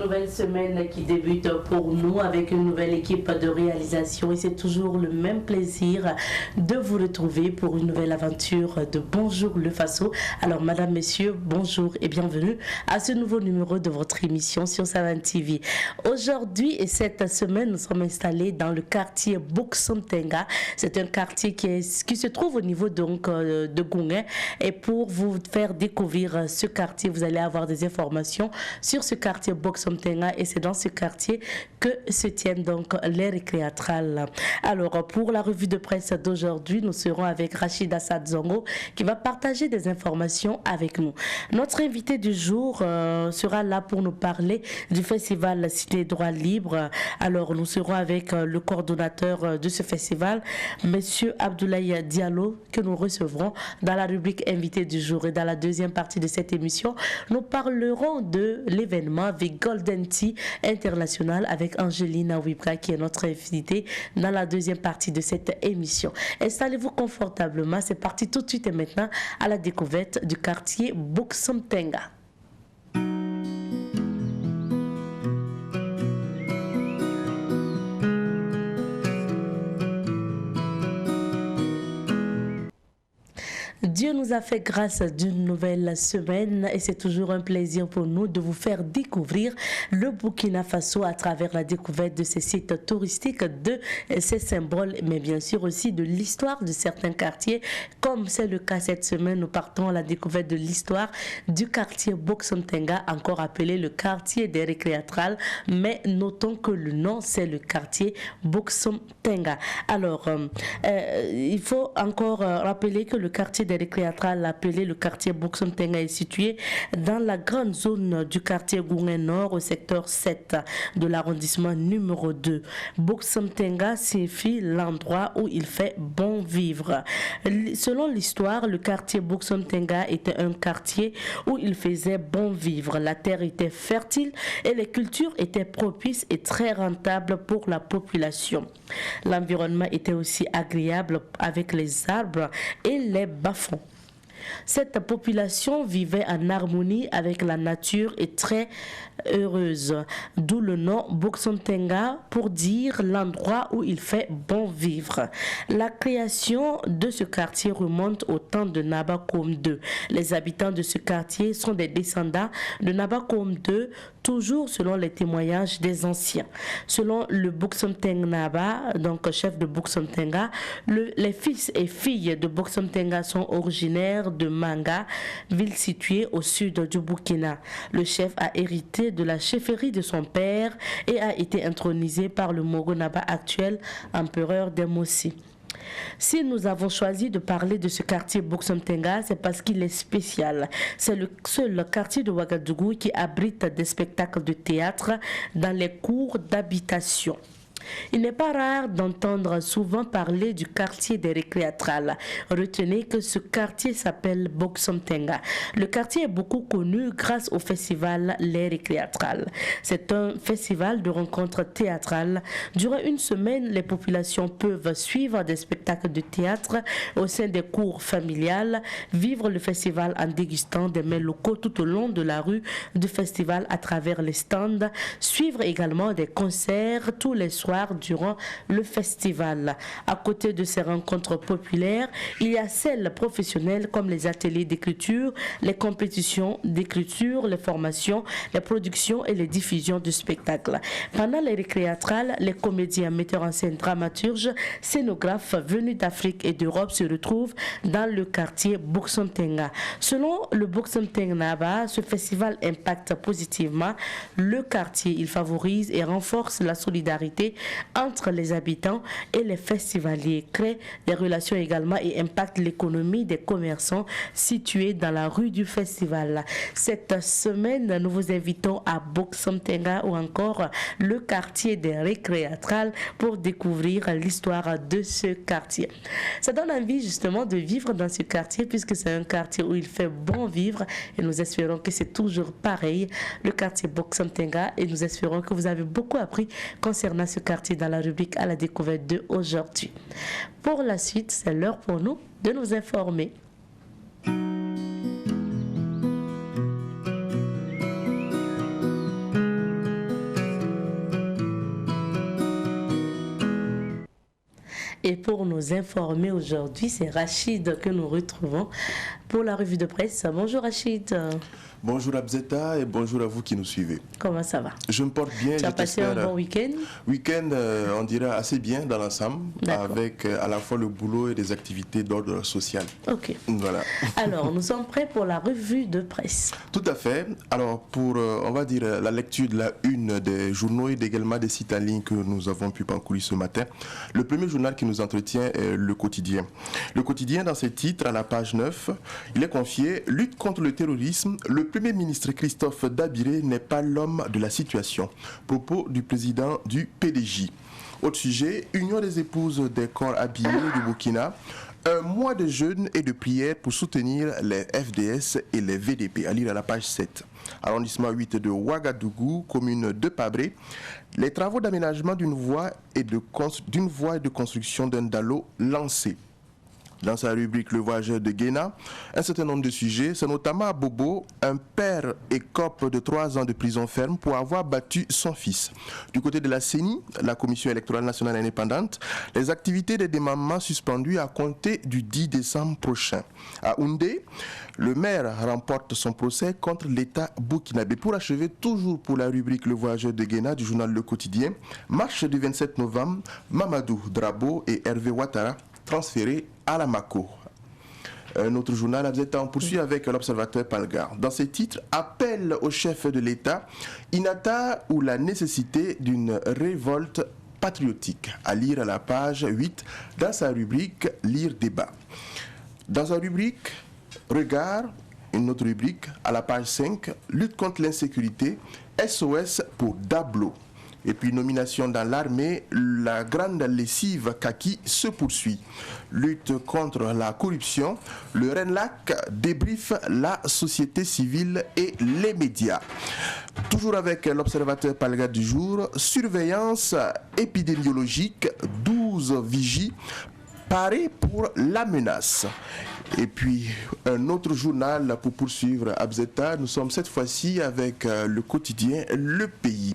Nouvelle semaine qui débute pour nous avec une nouvelle équipe de réalisation et c'est toujours le même plaisir de vous retrouver pour une nouvelle aventure de Bonjour le Faso. Alors madame, messieurs, bonjour et bienvenue à ce nouveau numéro de votre émission sur Savane TV. Aujourd'hui et cette semaine, nous sommes installés dans le quartier Boksomtenga. C'est un quartier qui se trouve au niveau donc de Gungé, et pour vous faire découvrir ce quartier, vous allez avoir des informations sur ce quartier Boksomtenga. Et c'est dans ce quartier que se tiennent donc les récréatrales. Alors pour la revue de presse d'aujourd'hui, nous serons avec Rachida Sadzongo qui va partager des informations avec nous. Notre invité du jour sera là pour nous parler du festival Cité Droit Libre. Alors nous serons avec le coordonnateur de ce festival, Monsieur Abdoulaye Diallo, que nous recevrons dans la rubrique invité du jour. Et dans la deuxième partie de cette émission, nous parlerons de l'événement Golden Tea International avec Angelina Wibra qui est notre invitée dans la deuxième partie de cette émission. Installez-vous confortablement, c'est parti tout de suite et maintenant à la découverte du quartier Boksomtenga. Dieu nous a fait grâce d'une nouvelle semaine et c'est toujours un plaisir pour nous de vous faire découvrir le Burkina Faso à travers la découverte de ces sites touristiques, de ces symboles, mais bien sûr aussi de l'histoire de certains quartiers. Comme c'est le cas cette semaine, nous partons à la découverte de l'histoire du quartier Boksomtenga, encore appelé le quartier des récréatrales, mais notons que le nom c'est le quartier Boksomtenga. Alors, il faut encore rappeler que le quartier des récréatrales appelé le quartier Boksomtenga est situé dans la grande zone du quartier Gungé Nord au secteur 7 de l'arrondissement numéro 2. Boksomtenga signifie l'endroit où il fait bon vivre. Selon l'histoire, le quartier Boksomtenga était un quartier où il faisait bon vivre. La terre était fertile et les cultures étaient propices et très rentables pour la population. L'environnement était aussi agréable avec les arbres et les bas-fonds. Cette population vivait en harmonie avec la nature et très heureuse, d'où le nom Boksomtenga pour dire l'endroit où il fait bon vivre. La création de ce quartier remonte au temps de Nabakom II. Les habitants de ce quartier sont des descendants de Nabakom II, toujours selon les témoignages des anciens. Selon le Boksomtenga Naba, donc chef de Boksomtenga, les fils et filles de Boksomtenga sont originaires de Manga, ville située au sud du Burkina. Le chef a hérité de la chefferie de son père et a été intronisé par le Mogo Naba actuel, empereur des Mossi. Si nous avons choisi de parler de ce quartier Boksomtenga, c'est parce qu'il est spécial. C'est le seul quartier de Ouagadougou qui abrite des spectacles de théâtre dans les cours d'habitation. Il n'est pas rare d'entendre souvent parler du quartier des récréatrales. Retenez que ce quartier s'appelle Boksomtenga. Le quartier est beaucoup connu grâce au festival Les Récréatrales. C'est un festival de rencontres théâtrales. Durant une semaine, les populations peuvent suivre des spectacles de théâtre au sein des cours familiales, vivre le festival en dégustant des mets locaux tout au long de la rue du festival à travers les stands, suivre également des concerts tous les soirs durant le festival. À côté de ces rencontres populaires, il y a celles professionnelles comme les ateliers d'écriture, les compétitions d'écriture, les formations, les productions et les diffusions de spectacles. Pendant les récréatrales, les comédiens, metteurs en scène, dramaturges, scénographes venus d'Afrique et d'Europe se retrouvent dans le quartier Boksomtenga. Selon le Boksomtenga Naba, ce festival impacte positivement le quartier. Il favorise et renforce la solidarité entre les habitants et les festivaliers, crée des relations également et impacte l'économie des commerçants situés dans la rue du festival. Cette semaine, nous vous invitons à Boksomtenga ou encore le quartier des récréatrales pour découvrir l'histoire de ce quartier. Ça donne envie justement de vivre dans ce quartier puisque c'est un quartier où il fait bon vivre et nous espérons que c'est toujours pareil, le quartier Boksomtenga, et nous espérons que vous avez beaucoup appris concernant ce quartier dans la rubrique à la découverte de aujourd'hui. Pour la suite, c'est l'heure pour nous de nous informer. Et pour nous informer aujourd'hui, c'est Rachid que nous retrouvons pour la revue de presse. Bonjour Rachid. Bonjour Abzeta et bonjour à vous qui nous suivez. Comment ça va? Je me porte bien. Tu as passé un bon week-end? Week-end, on dirait assez bien dans l'ensemble, avec à la fois le boulot et des activités d'ordre social. Ok. Voilà. Alors, nous sommes prêts pour la revue de presse. Tout à fait. Alors, pour, on va dire, la lecture de la une des journaux et également des sites en ligne que nous avons pu parcourir ce matin, le premier journal qui nous entretient est Le Quotidien. Le Quotidien, dans ses titres, à la page 9, il est confié « Lutte contre le terrorisme, le Premier ministre Christophe Dabiré n'est pas l'homme de la situation ». Propos du président du PDJ. Autre sujet, Union des épouses des corps habillés du Burkina. Un mois de jeûne et de prière pour soutenir les FDS et les VDP. À lire à la page 7. Arrondissement 8 de Ouagadougou, commune de Pabré. Les travaux d'aménagement d'une voie et de construction d'un dallo lancés. Dans sa rubrique Le Voyageur de Guéna, un certain nombre de sujets, c'est notamment à Bobo, un père écope de 3 ans de prison ferme pour avoir battu son fils. Du côté de la CENI, la Commission électorale nationale indépendante, les activités des démembrements suspendues à compter du 10 décembre prochain. À Houndé, le maire remporte son procès contre l'État burkinabé. Pour achever, toujours pour la rubrique Le Voyageur de Guéna du journal Le Quotidien, marche du 27 novembre, Mamadou Drabo et Hervé Ouattara transférés à la Mako. Un autre journal, on poursuit avec l'Observateur Palgar. Dans ses titres, appel au chef de l'État, Inata ou la nécessité d'une révolte patriotique. À lire à la page 8 dans sa rubrique Lire débat. Dans sa rubrique Regard, une autre rubrique à la page 5, lutte contre l'insécurité, SOS pour Dablo. Et puis nomination dans l'armée, la grande lessive kaki se poursuit. Lutte contre la corruption, le RENLAC débriefe la société civile et les médias. Toujours avec l'Observateur Palga du jour, surveillance épidémiologique, 12 vigies parés pour la menace. Et puis, un autre journal pour poursuivre Abzeta. Nous sommes cette fois-ci avec le quotidien Le Pays.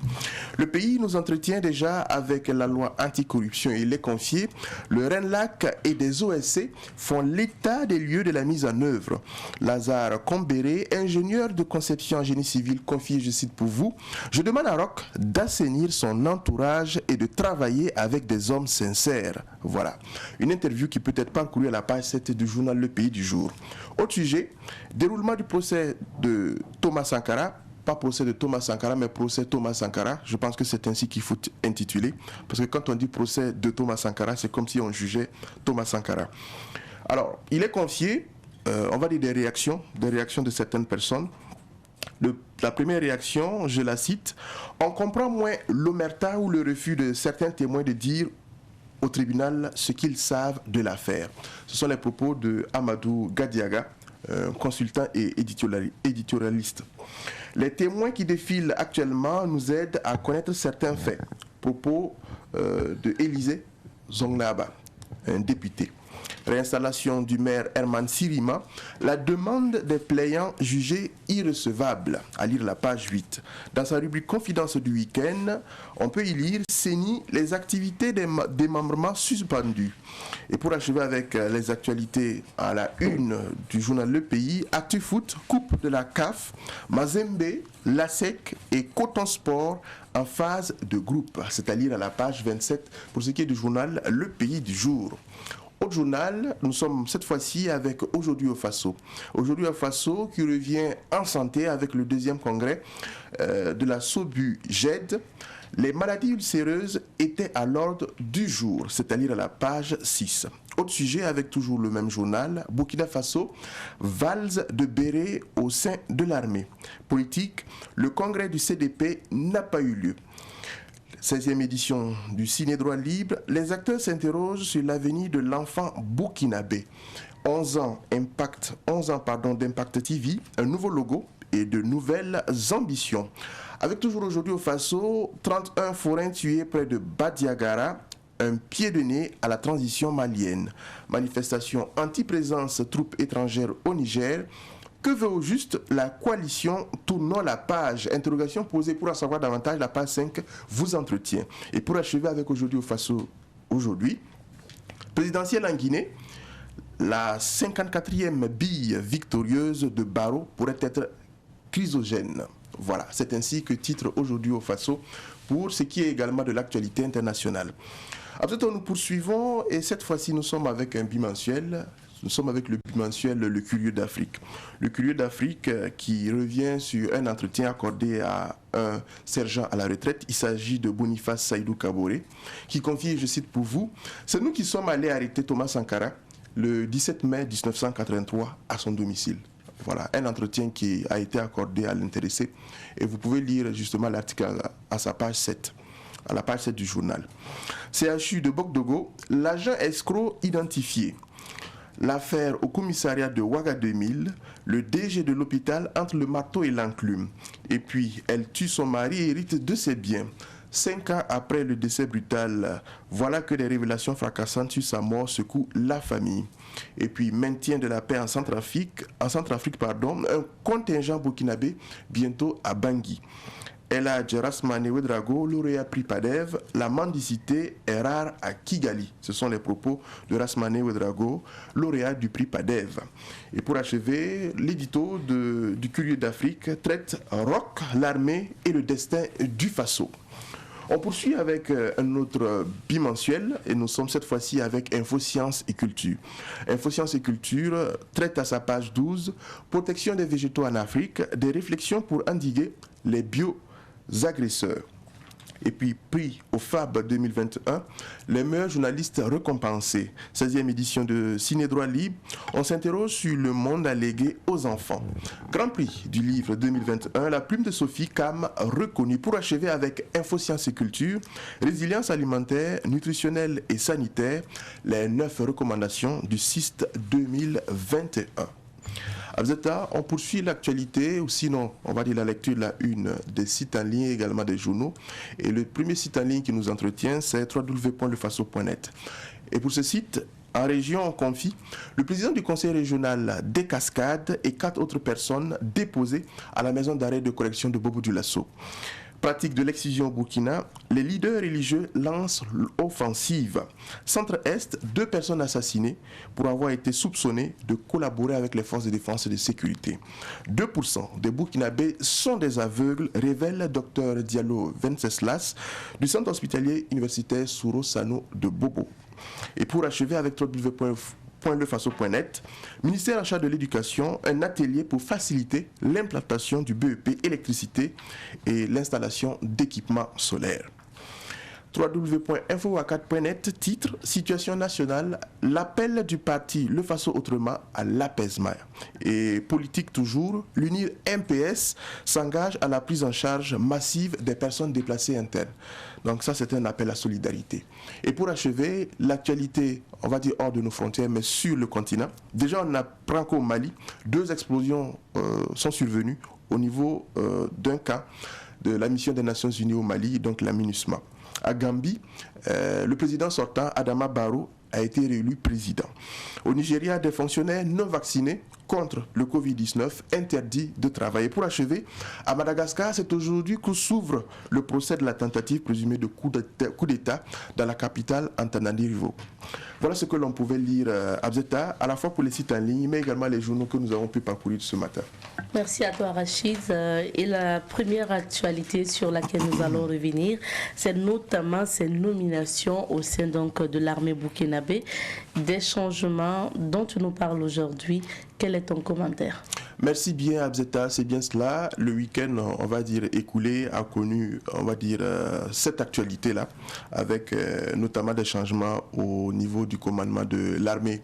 Le Pays nous entretient déjà avec la loi anticorruption. Il est confié. Le RENLAC et des OSC font l'état des lieux de la mise en œuvre. Lazare Combéré, ingénieur de conception en génie civil, confie, je cite pour vous, « Je demande à Roch d'assainir son entourage et de travailler avec des hommes sincères. » Voilà. Une interview qui peut être parcourue à la page 7 du journal Le Pays du jour. Autre sujet, déroulement du procès de Thomas Sankara, pas procès de Thomas Sankara, mais procès Thomas Sankara. Je pense que c'est ainsi qu'il faut intituler, parce que quand on dit procès de Thomas Sankara, c'est comme si on jugeait Thomas Sankara. Alors, il est confié, on va dire des réactions de certaines personnes. La première réaction, je la cite, « On comprend moins l'omerta ou le refus de certains témoins de dire au tribunal ce qu'ils savent de l'affaire. » Ce sont les propos de Amadou Gadiaga, consultant et éditorialiste. Les témoins qui défilent actuellement nous aident à connaître certains faits. Propos de Élisée Zongnaba, un député. Réinstallation du maire Herman Sirima, la demande des plaignants jugée irrecevable, à lire la page 8. Dans sa rubrique Confidence du week-end, on peut y lire CENI, les activités des démembrements suspendues. Et pour achever avec les actualités à la une du journal Le Pays, ActuFoot, Coupe de la CAF, Mazembe, LASEC et Coton Sport en phase de groupe. C'est à lire à la page 27 pour ce qui est du journal Le Pays du jour. Autre journal, nous sommes cette fois-ci avec Aujourd'hui au Faso. Aujourd'hui au Faso qui revient en santé avec le 2e congrès de la SOBU-GED. Les maladies ulcéreuses étaient à l'ordre du jour, c'est-à-dire à la page 6. Autre sujet avec toujours le même journal, Burkina Faso, valse de béret au sein de l'armée. Politique, le congrès du CDP n'a pas eu lieu. 16e édition du Ciné Droit Libre, les acteurs s'interrogent sur l'avenir de l'enfant burkinabé. 11 ans d'Impact TV, un nouveau logo et de nouvelles ambitions. Avec toujours Aujourd'hui au Faso, 31 forains tués près de Badiagara, un pied de nez à la transition malienne. Manifestation anti-présence troupes étrangères au Niger. Que veut au juste la coalition? Tournons la page. Interrogation posée pour en savoir davantage, la page 5 vous entretient. Et pour achever avec Aujourd'hui au Faso, aujourd'hui, Présidentielle en Guinée, la 54e bille victorieuse de Barrow pourrait être chrysogène. Voilà, c'est ainsi que titre aujourd'hui au Faso pour ce qui est également de l'actualité internationale. Ensuite, nous poursuivons et cette fois-ci, nous sommes avec un bimensuel. Nous sommes avec le bimensuel Le Curieux d'Afrique. Le Curieux d'Afrique qui revient sur un entretien accordé à un sergent à la retraite. Il s'agit de Boniface Saïdou Kaboré qui confie, je cite pour vous, « C'est nous qui sommes allés arrêter Thomas Sankara le 17 mai 1983 à son domicile. » Voilà, un entretien qui a été accordé à l'intéressé. Et vous pouvez lire justement l'article à sa page 7. À la page 7 du journal. CHU de Bokdogo, l'agent escroc identifié. L'affaire au commissariat de Ouaga 2000, le DG de l'hôpital entre le marteau et l'enclume. Et puis, elle tue son mari et hérite de ses biens. 5 ans après le décès brutal, voilà que des révélations fracassantes sur sa mort secouent la famille. Et puis, maintien de la paix en Centrafrique, un contingent burkinabé bientôt à Bangui. Eladj Rasmane Ouedraogo, lauréat prix PADEV, la mendicité est rare à Kigali. Ce sont les propos de Rasmane Ouedraogo, lauréat du prix PADEV. Et pour achever, l'édito du Curieux d'Afrique traite Rock, l'armée et le destin du Faso. On poursuit avec un autre bimensuel et nous sommes cette fois-ci avec Info Sciences et Culture. Info Sciences et Culture traite à sa page 12 Protection des végétaux en Afrique, des réflexions pour endiguer les bio-agresseurs. Et puis, prix au FAB 2021, les meilleurs journalistes récompensés. 16e édition de Ciné Droit Libre, on s'interroge sur le monde allégué aux enfants. Grand prix du livre 2021, la plume de Sophie Cam reconnue pour achever avec Info Sciences et Culture, résilience alimentaire, nutritionnelle et sanitaire, les 9 recommandations du CIST 2021. Abzeta, on poursuit l'actualité, ou sinon, on va dire la lecture de la une des sites en ligne, également des journaux. Et le premier site en ligne qui nous entretient, c'est www.lefaso.net. Et pour ce site, en région, on confie le président du conseil régional des Cascades et 4 autres personnes déposées à la maison d'arrêt de correction de Bobo-Dioulasso. Pratique de l'excision au Burkina, les leaders religieux lancent l'offensive. Centre-Est, 2 personnes assassinées pour avoir été soupçonnées de collaborer avec les forces de défense et de sécurité. 2% des Burkinabés sont des aveugles, révèle Dr Diallo Venceslas du centre hospitalier universitaire Souro Sano de Bobo. Et pour achever avec www.lefaso.net, ministère en charge de l'éducation, un atelier pour faciliter l'implantation du BEP électricité et l'installation d'équipements solaires. www.infowacat.net, titre Situation nationale, l'appel du parti Le Faso Autrement à l'apaisement. Et politique toujours, l'UNIR MPS s'engage à la prise en charge massive des personnes déplacées internes. Donc ça, c'est un appel à solidarité. Et pour achever, l'actualité, on va dire hors de nos frontières, mais sur le continent. Déjà, on apprend qu'au Mali, 2 explosions sont survenues au niveau d'un cas de la mission des Nations Unies au Mali, donc la MINUSMA. À Gambie, le président sortant, Adama Barrow, a été réélu président. Au Nigeria, des fonctionnaires non vaccinés contre le Covid-19 interdits de travailler. Pour achever, à Madagascar, c'est aujourd'hui que s'ouvre le procès de la tentative présumée de coup d'État dans la capitale Antananarivo. Voilà ce que l'on pouvait lire à Bzeta, à la fois pour les sites en ligne, mais également les journaux que nous avons pu parcourir ce matin. Merci à toi, Rachid. Et la première actualité sur laquelle nous allons revenir, c'est notamment ces nominations au sein donc, de l'armée burkinabé, des changements dont tu nous parles aujourd'hui. Quel est ton commentaire? Merci bien, Abzeta, c'est bien cela. Le week-end, on va dire, écoulé a connu, on va dire, cette actualité-là, avec notamment des changements au niveau du commandement de l'armée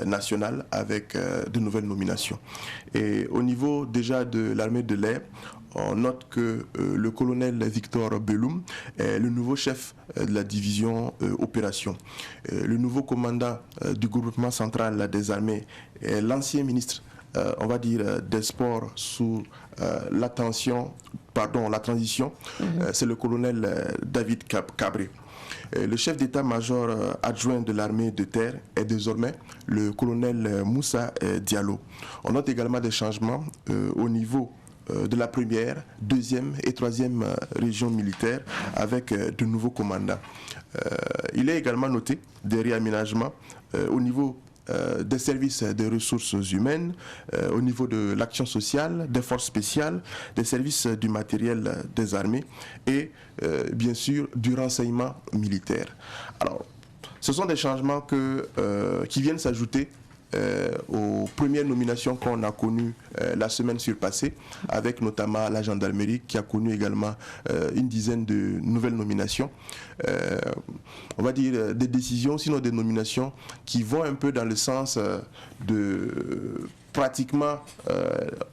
nationale, avec de nouvelles nominations. Et au niveau déjà de l'armée de l'air, on note que le colonel Victor Belloum est le nouveau chef de la division opération. Le nouveau commandant du groupement central des armées est l'ancien ministre, on va dire, des sports sous la transition, c'est le colonel David Cabré. Le chef d'état-major adjoint de l'armée de terre est désormais le colonel Moussa Diallo. On note également des changements au niveau de la première, deuxième et troisième région militaire avec de nouveaux commandants. il est également noté des réaménagements au niveau des services des ressources humaines, au niveau de l'action sociale, des forces spéciales, des services du matériel des armées et bien sûr du renseignement militaire. Alors, ce sont des changements qui viennent s'ajouter aux premières nominations qu'on a connues la semaine surpassée, avec notamment la gendarmerie qui a connu également une dizaine de nouvelles nominations. On va dire des décisions, sinon des nominations qui vont un peu dans le sens de pratiquement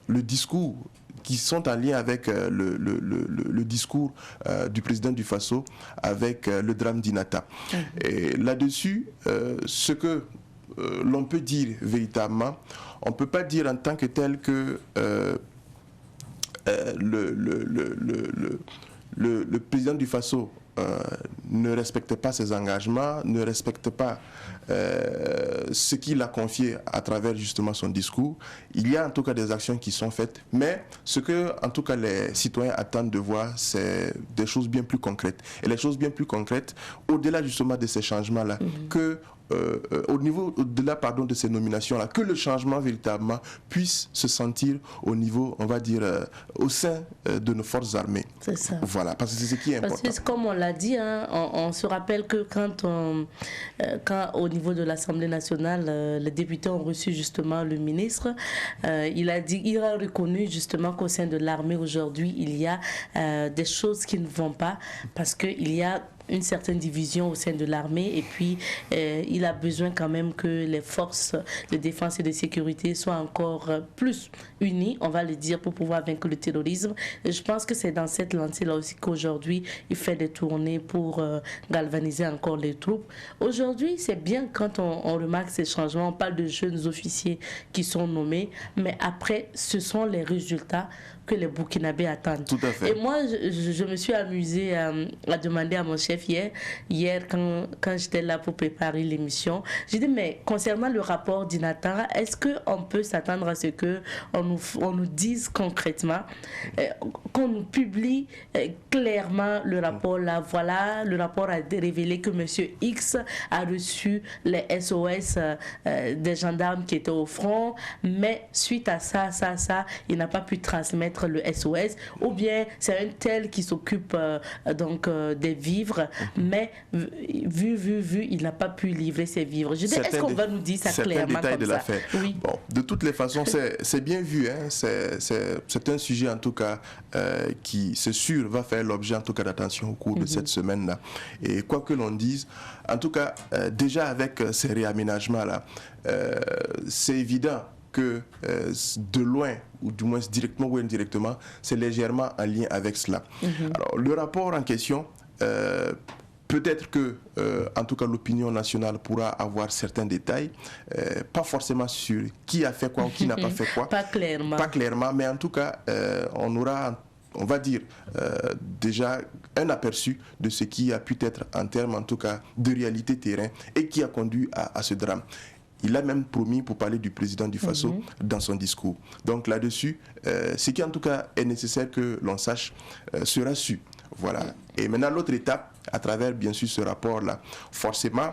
le discours, qui sont en lien avec le discours du président du Faso avec le drame d'Inata. Et là-dessus, ce que l'on peut dire véritablement, on ne peut pas dire en tant que tel que le président du Faso ne respecte pas ses engagements, ne respecte pas ce qu'il a confié à travers justement son discours. Il y a en tout cas des actions qui sont faites, mais ce que en tout cas les citoyens attendent de voir, c'est des choses bien plus concrètes. Et les choses bien plus concrètes, au-delà justement de ces changements-là, que au-delà de ces nominations-là, que le changement véritablement puisse se sentir au niveau, on va dire, au sein de nos forces armées. C'est ça. Voilà, parce que c'est ce qui est important. Parce que comme on l'a dit, hein, on se rappelle que quand au niveau de l'Assemblée nationale, les députés ont reçu justement le ministre, il a reconnu justement qu'au sein de l'armée aujourd'hui, il y a des choses qui ne vont pas parce qu'il y a une certaine division au sein de l'armée et puis il a besoin quand même que les forces de défense et de sécurité soient encore plus unies, on va le dire, pour pouvoir vaincre le terrorisme. Et je pense que c'est dans cette lancée-là aussi qu'aujourd'hui, il fait des tournées pour galvaniser encore les troupes. Aujourd'hui, c'est bien quand on remarque ces changements, on parle de jeunes officiers qui sont nommés, mais après, ce sont les résultats que les Burkinabés attendent. Tout à fait. Et moi, je me suis amusée à demander à mon chef hier quand j'étais là pour préparer l'émission, j'ai dit, mais concernant le rapport d'Inata, est-ce qu'on peut s'attendre à ce qu'on nous dise concrètement, qu'on nous publie clairement le rapport là, voilà, le rapport a révélé que M. X a reçu les SOS des gendarmes qui étaient au front, mais suite à ça, il n'a pas pu transmettre le SOS, ou bien c'est un tel qui s'occupe des vivres, mais vu, il n'a pas pu livrer ses vivres. Je dis, est-ce qu'on va nous dire ça clairement comme ça? Oui. Bon, de toutes les façons, c'est bien vu, hein? C'est un sujet en tout cas qui, c'est sûr, va faire l'objet en tout cas d'attention au cours de cette semaine-là. Et quoi que l'on dise, en tout cas, déjà avec ces réaménagements-là, c'est évident que de loin, ou du moins directement ou indirectement, c'est légèrement en lien avec cela. Alors, le rapport en question, peut-être que, en tout cas, l'opinion nationale pourra avoir certains détails, pas forcément sur qui a fait quoi ou qui n'a pas fait quoi. Pas clairement. Pas clairement, mais en tout cas, on aura, on va dire, déjà un aperçu de ce qui a pu être en termes, en tout cas, de réalité terrain et qui a conduit à ce drame. Il a même promis pour parler du président du Faso dans son discours. Donc là-dessus, ce qui en tout cas est nécessaire que l'on sache sera su. Voilà. Et maintenant, l'autre étape, à travers bien sûr ce rapport-là, forcément,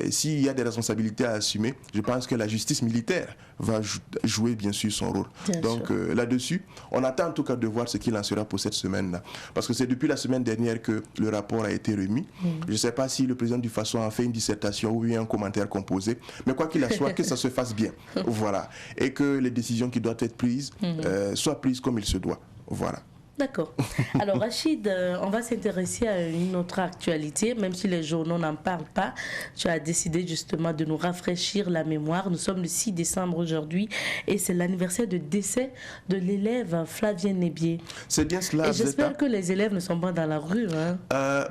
s'il y a des responsabilités à assumer, je pense que la justice militaire va jouer bien sûr son rôle. Donc là-dessus, on attend en tout cas de voir ce qu'il en sera pour cette semaine-là. Parce que c'est depuis la semaine dernière que le rapport a été remis. Je ne sais pas si le président du Faso a fait une dissertation ou un commentaire composé, mais quoi qu'il en soit, que ça se fasse bien. Voilà. Et que les décisions qui doivent être prises soient prises comme il se doit. Voilà. D'accord. Alors Rachid, on va s'intéresser à une autre actualité, même si les journaux n'en parlent pas. Tu as décidé justement de nous rafraîchir la mémoire. Nous sommes le 6 décembre aujourd'hui et c'est l'anniversaire de décès de l'élève Flavien Nébier. C'est bien cela. Et j'espère que les élèves ne sont pas dans la rue. Hein,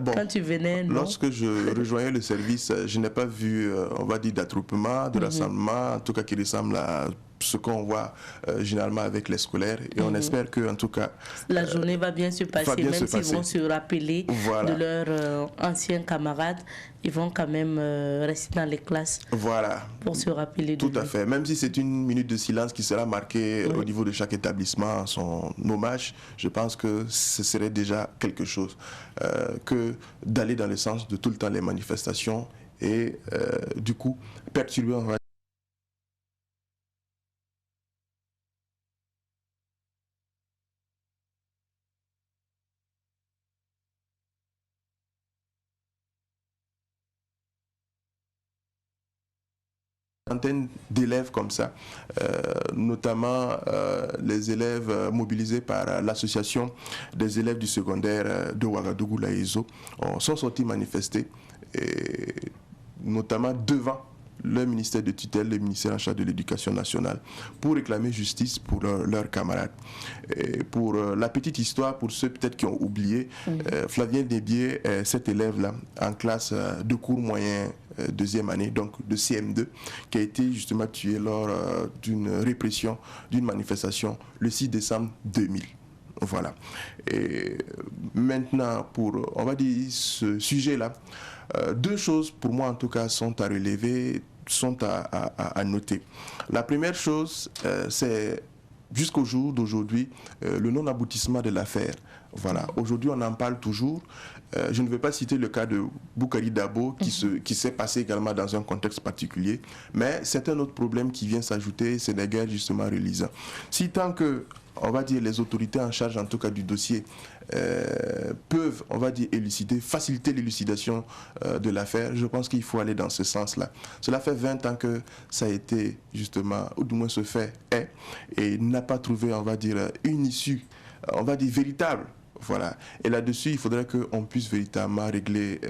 bon, quand tu venais, non? Lorsque je rejoignais le service, je n'ai pas vu, on va dire, d'attroupement, de rassemblement, en tout cas qui ressemble à ce qu'on voit généralement avec les scolaires. Et on espère que, en tout cas, la journée va bien se passer, même s'ils vont se rappeler de leurs anciens camarades. Ils vont quand même rester dans les classes pour se rappeler de Tout à fait. Même si c'est une minute de silence qui sera marquée au niveau de chaque établissement, son hommage, je pense que ce serait déjà quelque chose que d'aller dans le sens de tout le temps les manifestations et du coup perturber, on va d'élèves comme ça, notamment les élèves mobilisés par l'association des élèves du secondaire de Ouagadougou, l'AESO, sont sortis manifester, et notamment devant le ministère de tutelle, le ministère en charge de l'éducation nationale, pour réclamer justice pour leurs camarades. Et pour la petite histoire, pour ceux peut-être qui ont oublié, Flavien Nébier, cet élève-là, en classe de cours moyen, deuxième année, donc de CM2, qui a été justement tué lors d'une répression, d'une manifestation, le 6 décembre 2000. Voilà. Et maintenant, pour, on va dire, ce sujet-là, deux choses, pour moi en tout cas, sont à relever, sont à noter. La première chose, c'est jusqu'au jour d'aujourd'hui, le non-aboutissement de l'affaire. Voilà. Aujourd'hui, on en parle toujours. Je ne vais pas citer le cas de Boukari Dabo qui s'est passé également dans un contexte particulier, mais c'est un autre problème qui vient s'ajouter, c'est des guerres justement religieuses. Si tant que, on va dire, les autorités en charge en tout cas du dossier peuvent, on va dire, élucider, faciliter l'élucidation de l'affaire, je pense qu'il faut aller dans ce sens-là. Cela fait 20 ans que ça a été justement, ou du moins ce fait est, et n'a pas trouvé, on va dire, une issue, on va dire, véritable. Voilà. Et là-dessus, il faudrait qu'on puisse véritablement régler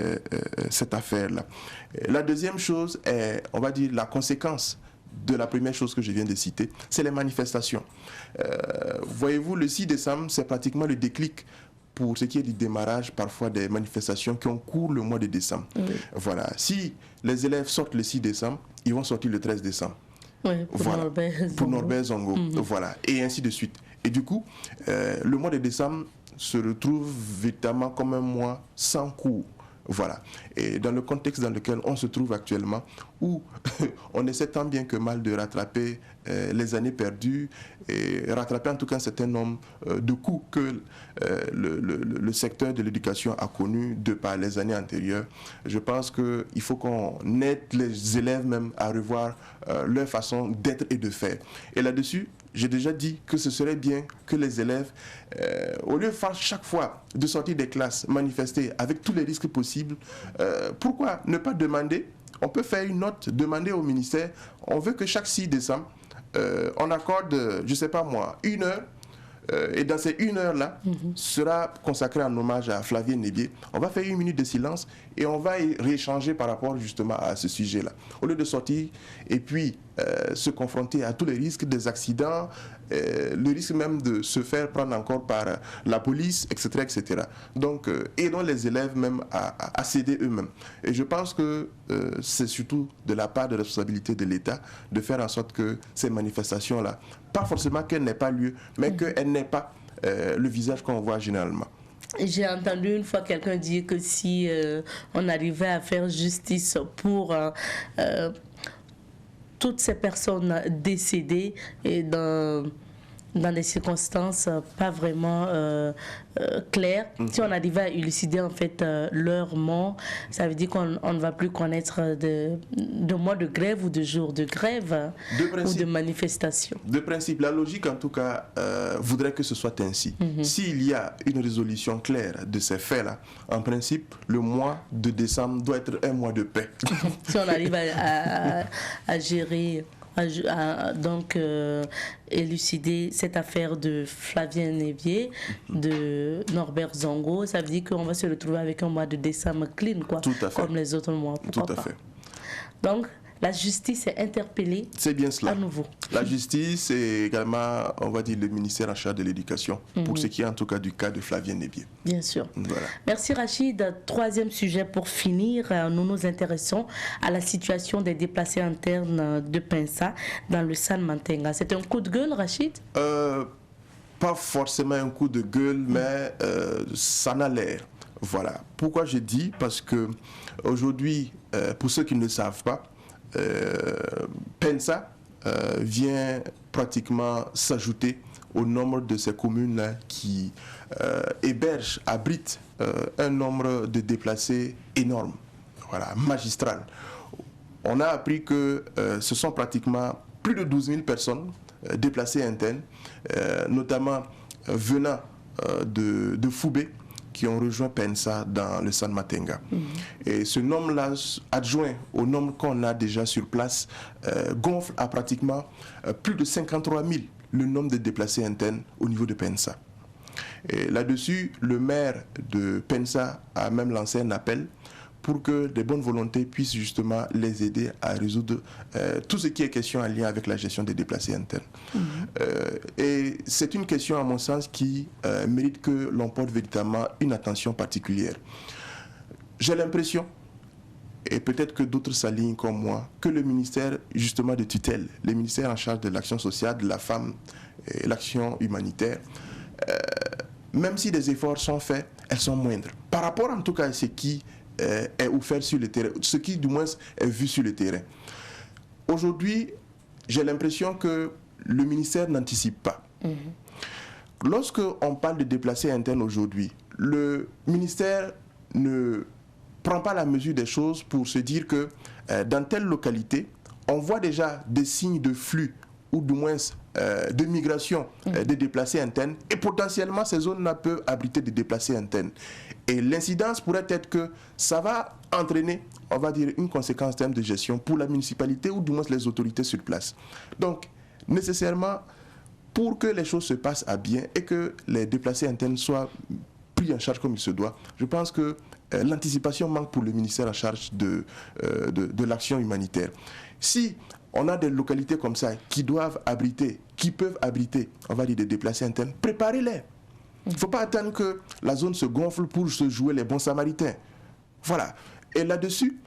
cette affaire-là. La deuxième chose est, on va dire, la conséquence de la première chose que je viens de citer, c'est les manifestations. Voyez-vous, le 6 décembre, c'est pratiquement le déclic pour ce qui est du démarrage parfois des manifestations qui ont cours le mois de décembre. Voilà. Si les élèves sortent le 6 décembre, ils vont sortir le 13 décembre. Voilà. Pour Norbert Zongo. Voilà. Et ainsi de suite. Et du coup, le mois de décembre se retrouve véritablement comme un mois sans cours. Voilà. Et dans le contexte dans lequel on se trouve actuellement, où on essaie tant bien que mal de rattraper les années perdues et rattraper en tout cas un certain nombre de coûts que le secteur de l'éducation a connu de par les années antérieures, je pense qu'il faut qu'on aide les élèves même à revoir leur façon d'être et de faire. Et là-dessus, j'ai déjà dit que ce serait bien que les élèves, au lieu de faire chaque fois de sortir des classes, manifester avec tous les risques possibles, pourquoi ne pas demander, on peut faire une note, demander au ministère, on veut que chaque 6 décembre, on accorde, je ne sais pas moi, 1 heure, et dans ces 1 heure-là, sera consacrée en hommage à Flavien Nébier. On va faire 1 minute de silence et on va rééchanger par rapport justement à ce sujet-là. Au lieu de sortir et puis se confronter à tous les risques des accidents, le risque même de se faire prendre encore par la police, etc. etc. Donc, aidons les élèves même à céder eux-mêmes. Et je pense que c'est surtout de la part de responsabilité de l'État de faire en sorte que ces manifestations-là, pas forcément qu'elles n'aient pas lieu, mais qu'elles n'aient pas le visage qu'on voit généralement. J'ai entendu une fois quelqu'un dire que si on arrivait à faire justice pour toutes ces personnes décédées et dans des circonstances pas vraiment claires, si on arrivait à élucider en fait leur mort, ça veut dire qu'on ne va plus connaître de mois de grève ou de jours de grève ou de manifestation. De principe, la logique en tout cas voudrait que ce soit ainsi. S'il y a une résolution claire de ces faits-là, en principe, le mois de décembre doit être un mois de paix. Si on arrive à gérer, donc élucider cette affaire de Flavien Nébier, de Norbert Zongo, ça veut dire qu'on va se retrouver avec un mois de décembre clean, quoi, comme les autres mois. Tout à fait. Donc, la justice est interpellée. C'est bien cela. À nouveau. La justice et également, on va dire, le ministère en charge de l'éducation, pour ce qui est en tout cas du cas de Flavien Nebier. Bien sûr. Voilà. Merci Rachid. Troisième sujet pour finir, nous nous intéressons à la situation des déplacés internes de Pensa dans le San Mantenga. C'est un coup de gueule, Rachid? Pas forcément un coup de gueule, mais ça en a l'air. Voilà. Pourquoi je dis? Parce que aujourd'hui, pour ceux qui ne le savent pas, Pensa vient pratiquement s'ajouter au nombre de ces communes qui hébergent, abritent un nombre de déplacés énorme, voilà, magistral. On a appris que ce sont pratiquement plus de 12 000 personnes déplacées internes, notamment venant de Foubé, qui ont rejoint Pensa dans le San Mantenga. Et ce nombre-là, adjoint au nombre qu'on a déjà sur place, gonfle à pratiquement plus de 53 000 le nombre de déplacés internes au niveau de Pensa. Et là-dessus, le maire de Pensa a même lancé un appel pour que des bonnes volontés puissent justement les aider à résoudre tout ce qui est question en lien avec la gestion des déplacés internes. Et c'est une question, à mon sens, qui mérite que l'on porte véritablement une attention particulière. J'ai l'impression, et peut-être que d'autres s'alignent comme moi, que le ministère justement de tutelle, le ministère en charge de l'action sociale, de la femme et l'action humanitaire, même si des efforts sont faits, elles sont moindres. Par rapport en tout cas à ce qui est offert sur le terrain, ce qui du moins est vu sur le terrain. Aujourd'hui, j'ai l'impression que le ministère n'anticipe pas. Lorsque on parle de déplacés internes aujourd'hui, le ministère ne prend pas la mesure des choses pour se dire que dans telle localité, on voit déjà des signes de flux ou du moins de migration des déplacés internes, et potentiellement ces zones-là peuvent abriter des déplacés internes. Et l'incidence pourrait être que ça va entraîner, on va dire, une conséquence en termes de gestion pour la municipalité ou du moins les autorités sur place. Donc, nécessairement, pour que les choses se passent à bien et que les déplacés internes soient pris en charge comme il se doit, je pense que l'anticipation manque pour le ministère en charge de l'action humanitaire. Si on a des localités comme ça qui doivent abriter, qui peuvent abriter, on va dire, des déplacés internes, préparez-les. Il ne faut pas attendre que la zone se gonfle pour se jouer les bons samaritains. Voilà. Et là-dessus,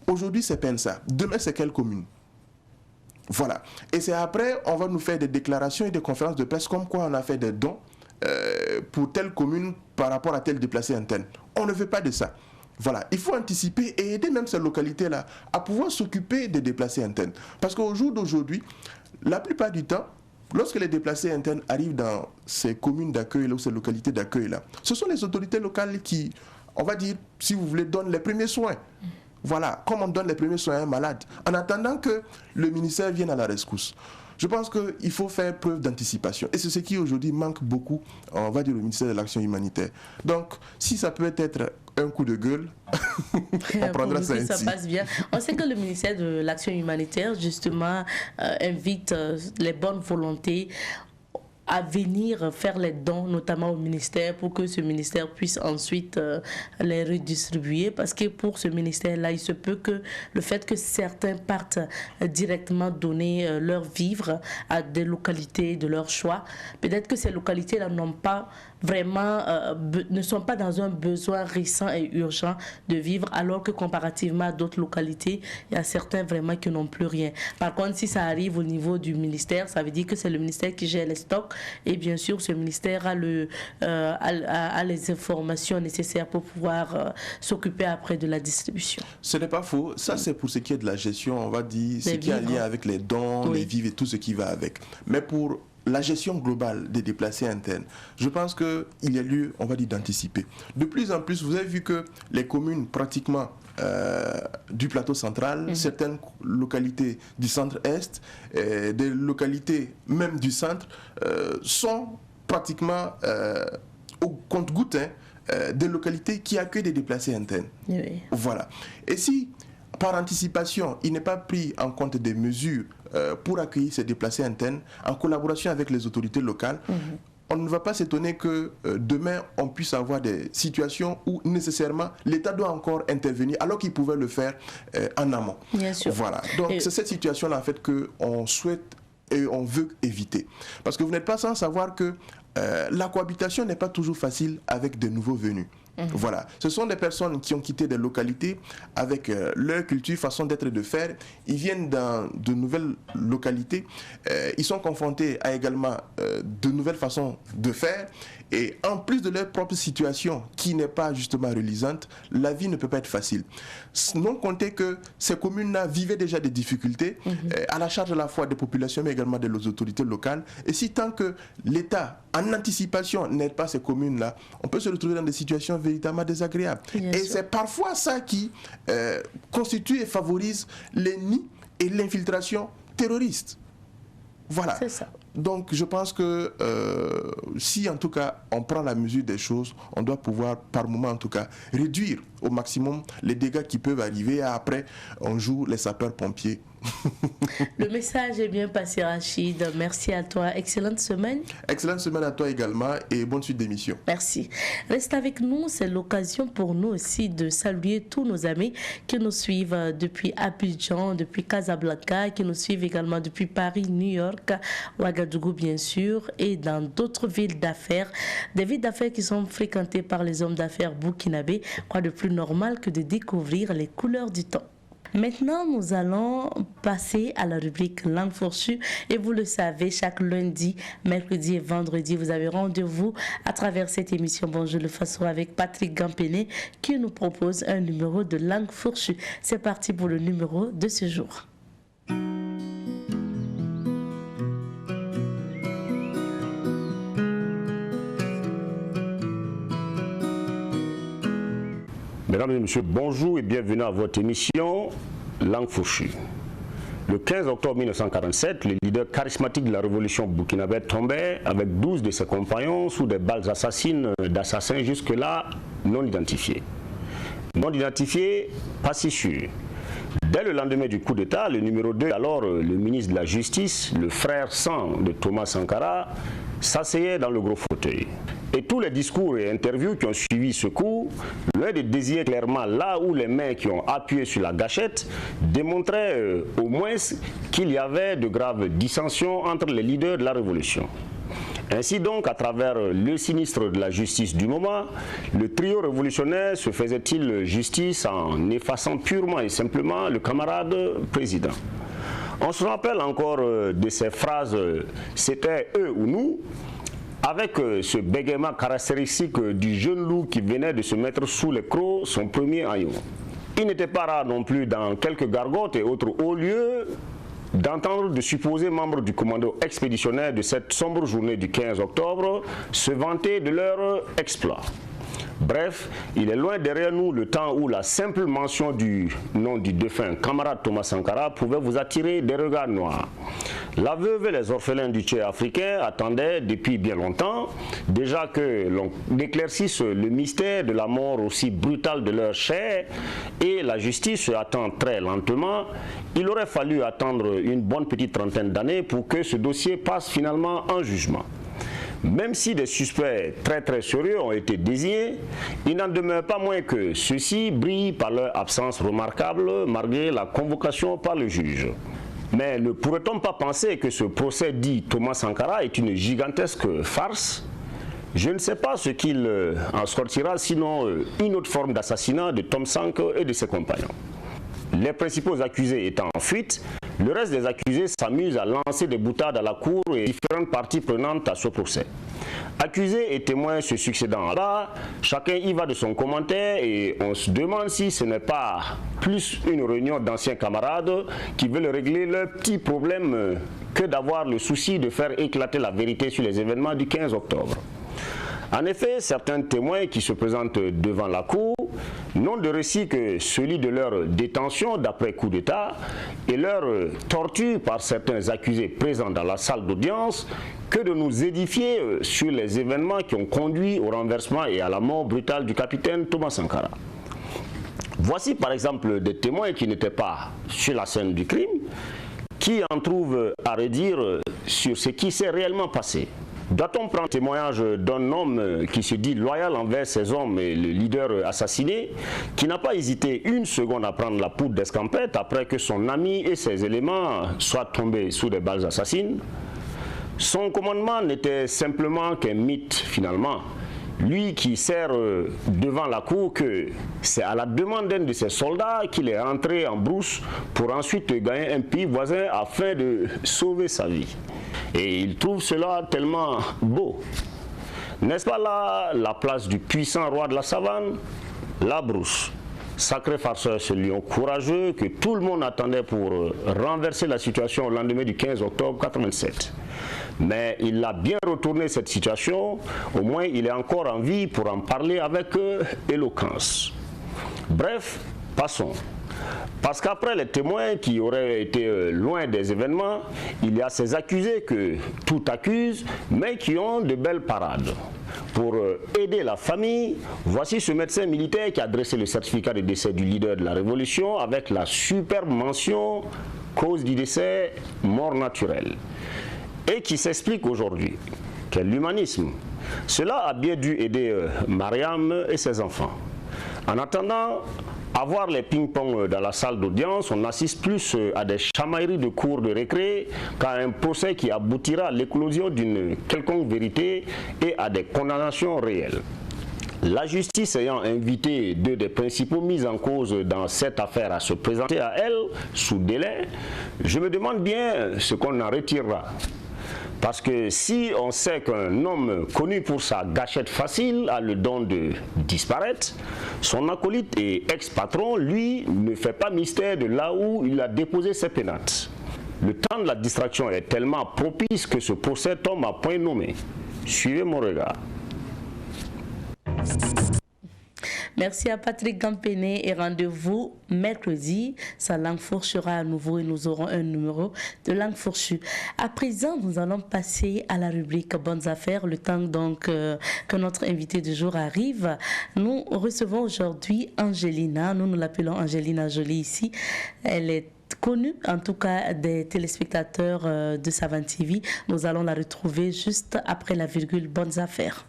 aujourd'hui c'est Pensa, demain c'est quelle commune? Voilà. Et c'est après, on va nous faire des déclarations et des conférences de presse comme quoi on a fait des dons pour telle commune par rapport à tel déplacé interne. On ne veut pas de ça. Voilà, il faut anticiper et aider même ces localités-là à pouvoir s'occuper des déplacés internes. Parce qu'au jour d'aujourd'hui, la plupart du temps, lorsque les déplacés internes arrivent dans ces communes d'accueil ou ces localités d'accueil-là, ce sont les autorités locales qui, on va dire, si vous voulez, donnent les premiers soins. Voilà, comme on donne les premiers soins à un malade, en attendant que le ministère vienne à la rescousse. Je pense qu'il faut faire preuve d'anticipation. Et c'est ce qui aujourd'hui manque beaucoup, on va dire, au ministère de l'Action humanitaire. Donc, si ça peut être un coup de gueule, on prendra ça ainsi. Ça passe bien. On sait que le ministère de l'Action humanitaire, justement, invite les bonnes volontés à venir faire les dons, notamment au ministère, pour que ce ministère puisse ensuite les redistribuer. Parce que pour ce ministère-là, il se peut que le fait que certains partent directement donner leurs vivres à des localités de leur choix, peut-être que ces localités-là n'ont pas vraiment, ne sont pas dans un besoin récent et urgent de vivre, alors que comparativement à d'autres localités, il y a certains vraiment qui n'ont plus rien. Par contre, si ça arrive au niveau du ministère, ça veut dire que c'est le ministère qui gère les stocks, et bien sûr, ce ministère a les informations nécessaires pour pouvoir s'occuper après de la distribution. Ce n'est pas faux. Ça, c'est pour ce qui est de la gestion, on va dire, ce qui est en lien avec les dons, les vivres et tout ce qui va avec. Mais pour la gestion globale des déplacés internes, je pense qu'il y a lieu, on va dire, d'anticiper. De plus en plus, vous avez vu que les communes pratiquement du plateau central, certaines localités du centre-est, des localités même du centre, sont pratiquement au compte-gouttes des localités qui accueillent des déplacés internes. Oui. Voilà. Et si, par anticipation, il n'est pas pris en compte des mesures pour accueillir ces déplacés internes, en collaboration avec les autorités locales, on ne va pas s'étonner que demain, on puisse avoir des situations où nécessairement l'État doit encore intervenir alors qu'il pouvait le faire en amont. Bien sûr. Voilà. Donc c'est cette situation-là en fait qu'on souhaite et on veut éviter. Parce que vous n'êtes pas sans savoir que la cohabitation n'est pas toujours facile avec de nouveaux venus. Voilà, ce sont des personnes qui ont quitté des localités avec leur culture, façon d'être et de faire. Ils viennent dans de nouvelles localités, ils sont confrontés à également de nouvelles façons de faire. Et en plus de leur propre situation qui n'est pas justement reluisante, la vie ne peut pas être facile. Non compter que ces communes-là vivaient déjà des difficultés à la charge à la fois des populations mais également des autorités locales. Et si tant que l'État, en anticipation, n'aide pas ces communes-là, on peut se retrouver dans des situations véritablement désagréables. Et c'est parfois ça qui constitue et favorise les nids et l'infiltration terroriste. Voilà. C'est ça. Donc je pense que si en tout cas on prend la mesure des choses, on doit pouvoir par moment en tout cas réduire au maximum les dégâts qui peuvent arriver. Et après on joue les sapeurs-pompiers. Le message est bien passé, Rachid. Merci à toi. Excellente semaine. Excellente semaine à toi également et bonne suite d'émission. Merci. Reste avec nous. C'est l'occasion pour nous aussi de saluer tous nos amis qui nous suivent depuis Abidjan, depuis Casablanca, qui nous suivent également depuis Paris, New York, Ouagadougou bien sûr, et dans d'autres villes d'affaires. Des villes d'affaires qui sont fréquentées par les hommes d'affaires burkinabés. Quoi de plus normal que de découvrir les couleurs du temps. Maintenant, nous allons passer à la rubrique Langue fourchue. Et vous le savez, chaque lundi, mercredi et vendredi, vous avez rendez-vous à travers cette émission Bonjour le Faso avec Patrick Gampéné qui nous propose un numéro de Langue fourchue. C'est parti pour le numéro de ce jour. Mesdames et messieurs, bonjour et bienvenue à votre émission Langue fourchue. Le 15 octobre 1947, le leader charismatique de la révolution burkinabé tombait avec 12 de ses compagnons sous des balles assassines d'assassins jusque-là non identifiés. Non identifiés, pas si sûrs. Dès le lendemain du coup d'État, le numéro 2, alors le ministre de la Justice, le frère sang de Thomas Sankara, s'asseyait dans le gros fauteuil. Et tous les discours et interviews qui ont suivi ce coup, l'un des désirs clairement là où les mains qui ont appuyé sur la gâchette démontraient au moins qu'il y avait de graves dissensions entre les leaders de la révolution. Ainsi donc, à travers le sinistre de la justice du moment, le trio révolutionnaire se faisait-il justice en effaçant purement et simplement le camarade président. On se rappelle encore de ces phrases « c'était eux ou nous », avec ce bégaiement caractéristique du jeune loup qui venait de se mettre sous les crocs son premier haillon. Il n'était pas rare non plus dans quelques gargotes et autres hauts lieux d'entendre de supposés membres du commando expéditionnaire de cette sombre journée du 15 octobre se vanter de leur exploit. Bref, il est loin derrière nous le temps où la simple mention du nom du défunt camarade Thomas Sankara pouvait vous attirer des regards noirs. La veuve et les orphelins du Tchèque africain attendaient depuis bien longtemps déjà que l'on éclaircisse le mystère de la mort aussi brutale de leur chair, et la justice se attend très lentement. Il aurait fallu attendre une bonne petite trentaine d'années pour que ce dossier passe finalement en jugement. Même si des suspects très sérieux ont été désignés, il n'en demeure pas moins que ceux-ci brillent par leur absence remarquable malgré la convocation par le juge. Mais ne pourrait-on pas penser que ce procès dit Thomas Sankara est une gigantesque farce? Je ne sais pas ce qu'il en sortira, sinon une autre forme d'assassinat de Tom Sank et de ses compagnons. Les principaux accusés étant en fuite, le reste des accusés s'amuse à lancer des boutades à la cour et différentes parties prenantes à ce procès. Accusés et témoins se succédant là, chacun y va de son commentaire et on se demande si ce n'est pas plus une réunion d'anciens camarades qui veulent régler leurs petits problèmes que d'avoir le souci de faire éclater la vérité sur les événements du 15 octobre. En effet, certains témoins qui se présentent devant la cour n'ont de récit que celui de leur détention d'après coup d'État et leur torture par certains accusés présents dans la salle d'audience que de nous édifier sur les événements qui ont conduit au renversement et à la mort brutale du capitaine Thomas Sankara. Voici par exemple des témoins qui n'étaient pas sur la scène du crime, qui en trouvent à redire sur ce qui s'est réellement passé. Doit-on prendre témoignage d'un homme qui se dit loyal envers ses hommes et le leader assassiné, qui n'a pas hésité une seconde à prendre la poudre d'escampette après que son ami et ses éléments soient tombés sous des balles assassines? Son commandement n'était simplement qu'un mythe finalement. Lui qui sert devant la cour que c'est à la demande d'un de ses soldats qu'il est rentré en brousse pour ensuite gagner un pays voisin afin de sauver sa vie. Et il trouve cela tellement beau. N'est-ce pas là la place du puissant roi de la savane? La brousse. Sacré farceur, ce lion courageux que tout le monde attendait pour renverser la situation au lendemain du 15 octobre 87. Mais il a bien retourné cette situation, au moins il est encore en vie pour en parler avec éloquence. Bref, passons. Parce qu'après les témoins qui auraient été loin des événements, il y a ces accusés que tout accuse, mais qui ont de belles parades. Pour aider la famille, voici ce médecin militaire qui a dressé le certificat de décès du leader de la Révolution avec la superbe mention « cause du décès, mort naturelle » et qui s'explique aujourd'hui. Quel humanisme! Cela a bien dû aider Mariam et ses enfants. En attendant, à voir les ping-pong dans la salle d'audience, on assiste plus à des chamailleries de cours de récré qu'à un procès qui aboutira à l'éclosion d'une quelconque vérité et à des condamnations réelles. La justice ayant invité deux des principaux mis en cause dans cette affaire à se présenter à elle sous délai, je me demande bien ce qu'on en retirera. Parce que si on sait qu'un homme connu pour sa gâchette facile a le don de disparaître, son acolyte et ex-patron, lui, ne fait pas mystère de là où il a déposé ses pénates. Le temps de la distraction est tellement propice que ce procès tombe à point nommé. Suivez mon regard. Merci à Patrick Gampené et rendez-vous mercredi. Sa langue fourchera à nouveau et nous aurons un numéro de langue fourchue. À présent, nous allons passer à la rubrique Bonnes Affaires, le temps donc que notre invité du jour arrive. Nous recevons aujourd'hui Angelina, nous l'appelons Angelina Jolie ici. Elle est connue en tout cas des téléspectateurs de Savane TV. Nous allons la retrouver juste après la virgule Bonnes Affaires.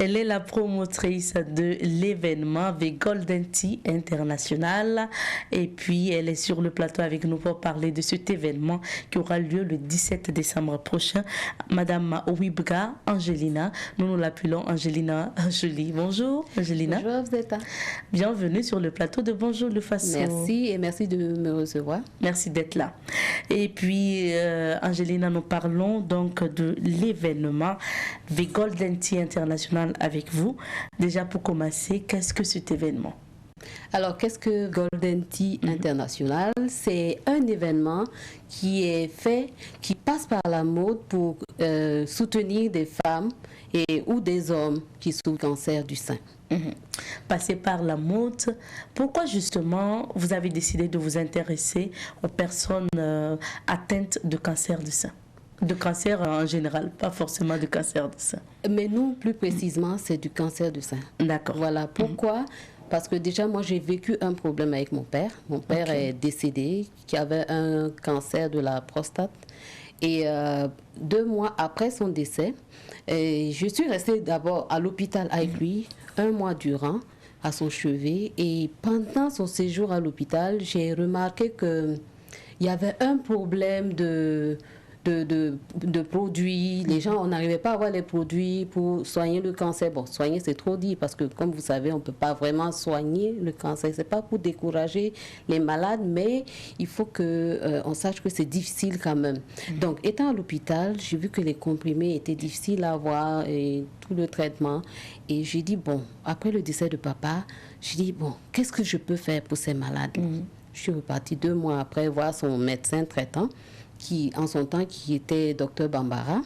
Elle est la promotrice de l'événement The Golden Tea International et puis elle est sur le plateau avec nous pour parler de cet événement qui aura lieu le 17 décembre prochain. Madame Ouibga Angelina, nous l'appelons Angelina Jolie. Bonjour Angelina. Bonjour Zeta. Bienvenue sur le plateau de Bonjour le Faso. Merci et merci de me recevoir. Merci d'être là. Et puis Angelina, nous parlons donc de l'événement The Golden Tea International avec vous. Déjà pour commencer, qu'est-ce que cet événement? Alors, qu'est-ce que Golden Tea International? C'est un événement qui est fait, qui passe par la mode pour soutenir des femmes ou des hommes qui souffrent du cancer du sein. Passer par la mode, pourquoi justement vous avez décidé de vous intéresser aux personnes atteintes de cancer du sein? De cancer en général, pas forcément de cancer du sein. Mais nous, plus précisément, c'est du cancer du sein. D'accord. Voilà. Pourquoi? Parce que déjà, moi, j'ai vécu un problème avec mon père. Mon père est décédé, qui avait un cancer de la prostate. Et 2 mois après son décès, je suis restée d'abord à l'hôpital avec lui, 1 mois durant, à son chevet. Et pendant son séjour à l'hôpital, j'ai remarqué qu'il y avait un problème de produits. Les gens, on n'arrivait pas à avoir les produits pour soigner le cancer. Bon, soigner, c'est trop dit parce que, comme vous savez, on ne peut pas vraiment soigner le cancer. Ce n'est pas pour décourager les malades, mais il faut qu'on sache que c'est difficile quand même. Donc, étant à l'hôpital, j'ai vu que les comprimés étaient difficiles à avoir et tout le traitement. Et j'ai dit, bon, après le décès de papa, j'ai dit, bon, qu'est-ce que je peux faire pour ces malades? Je suis repartie 2 mois après voir son médecin traitant, qui, en son temps, qui était docteur Bambara,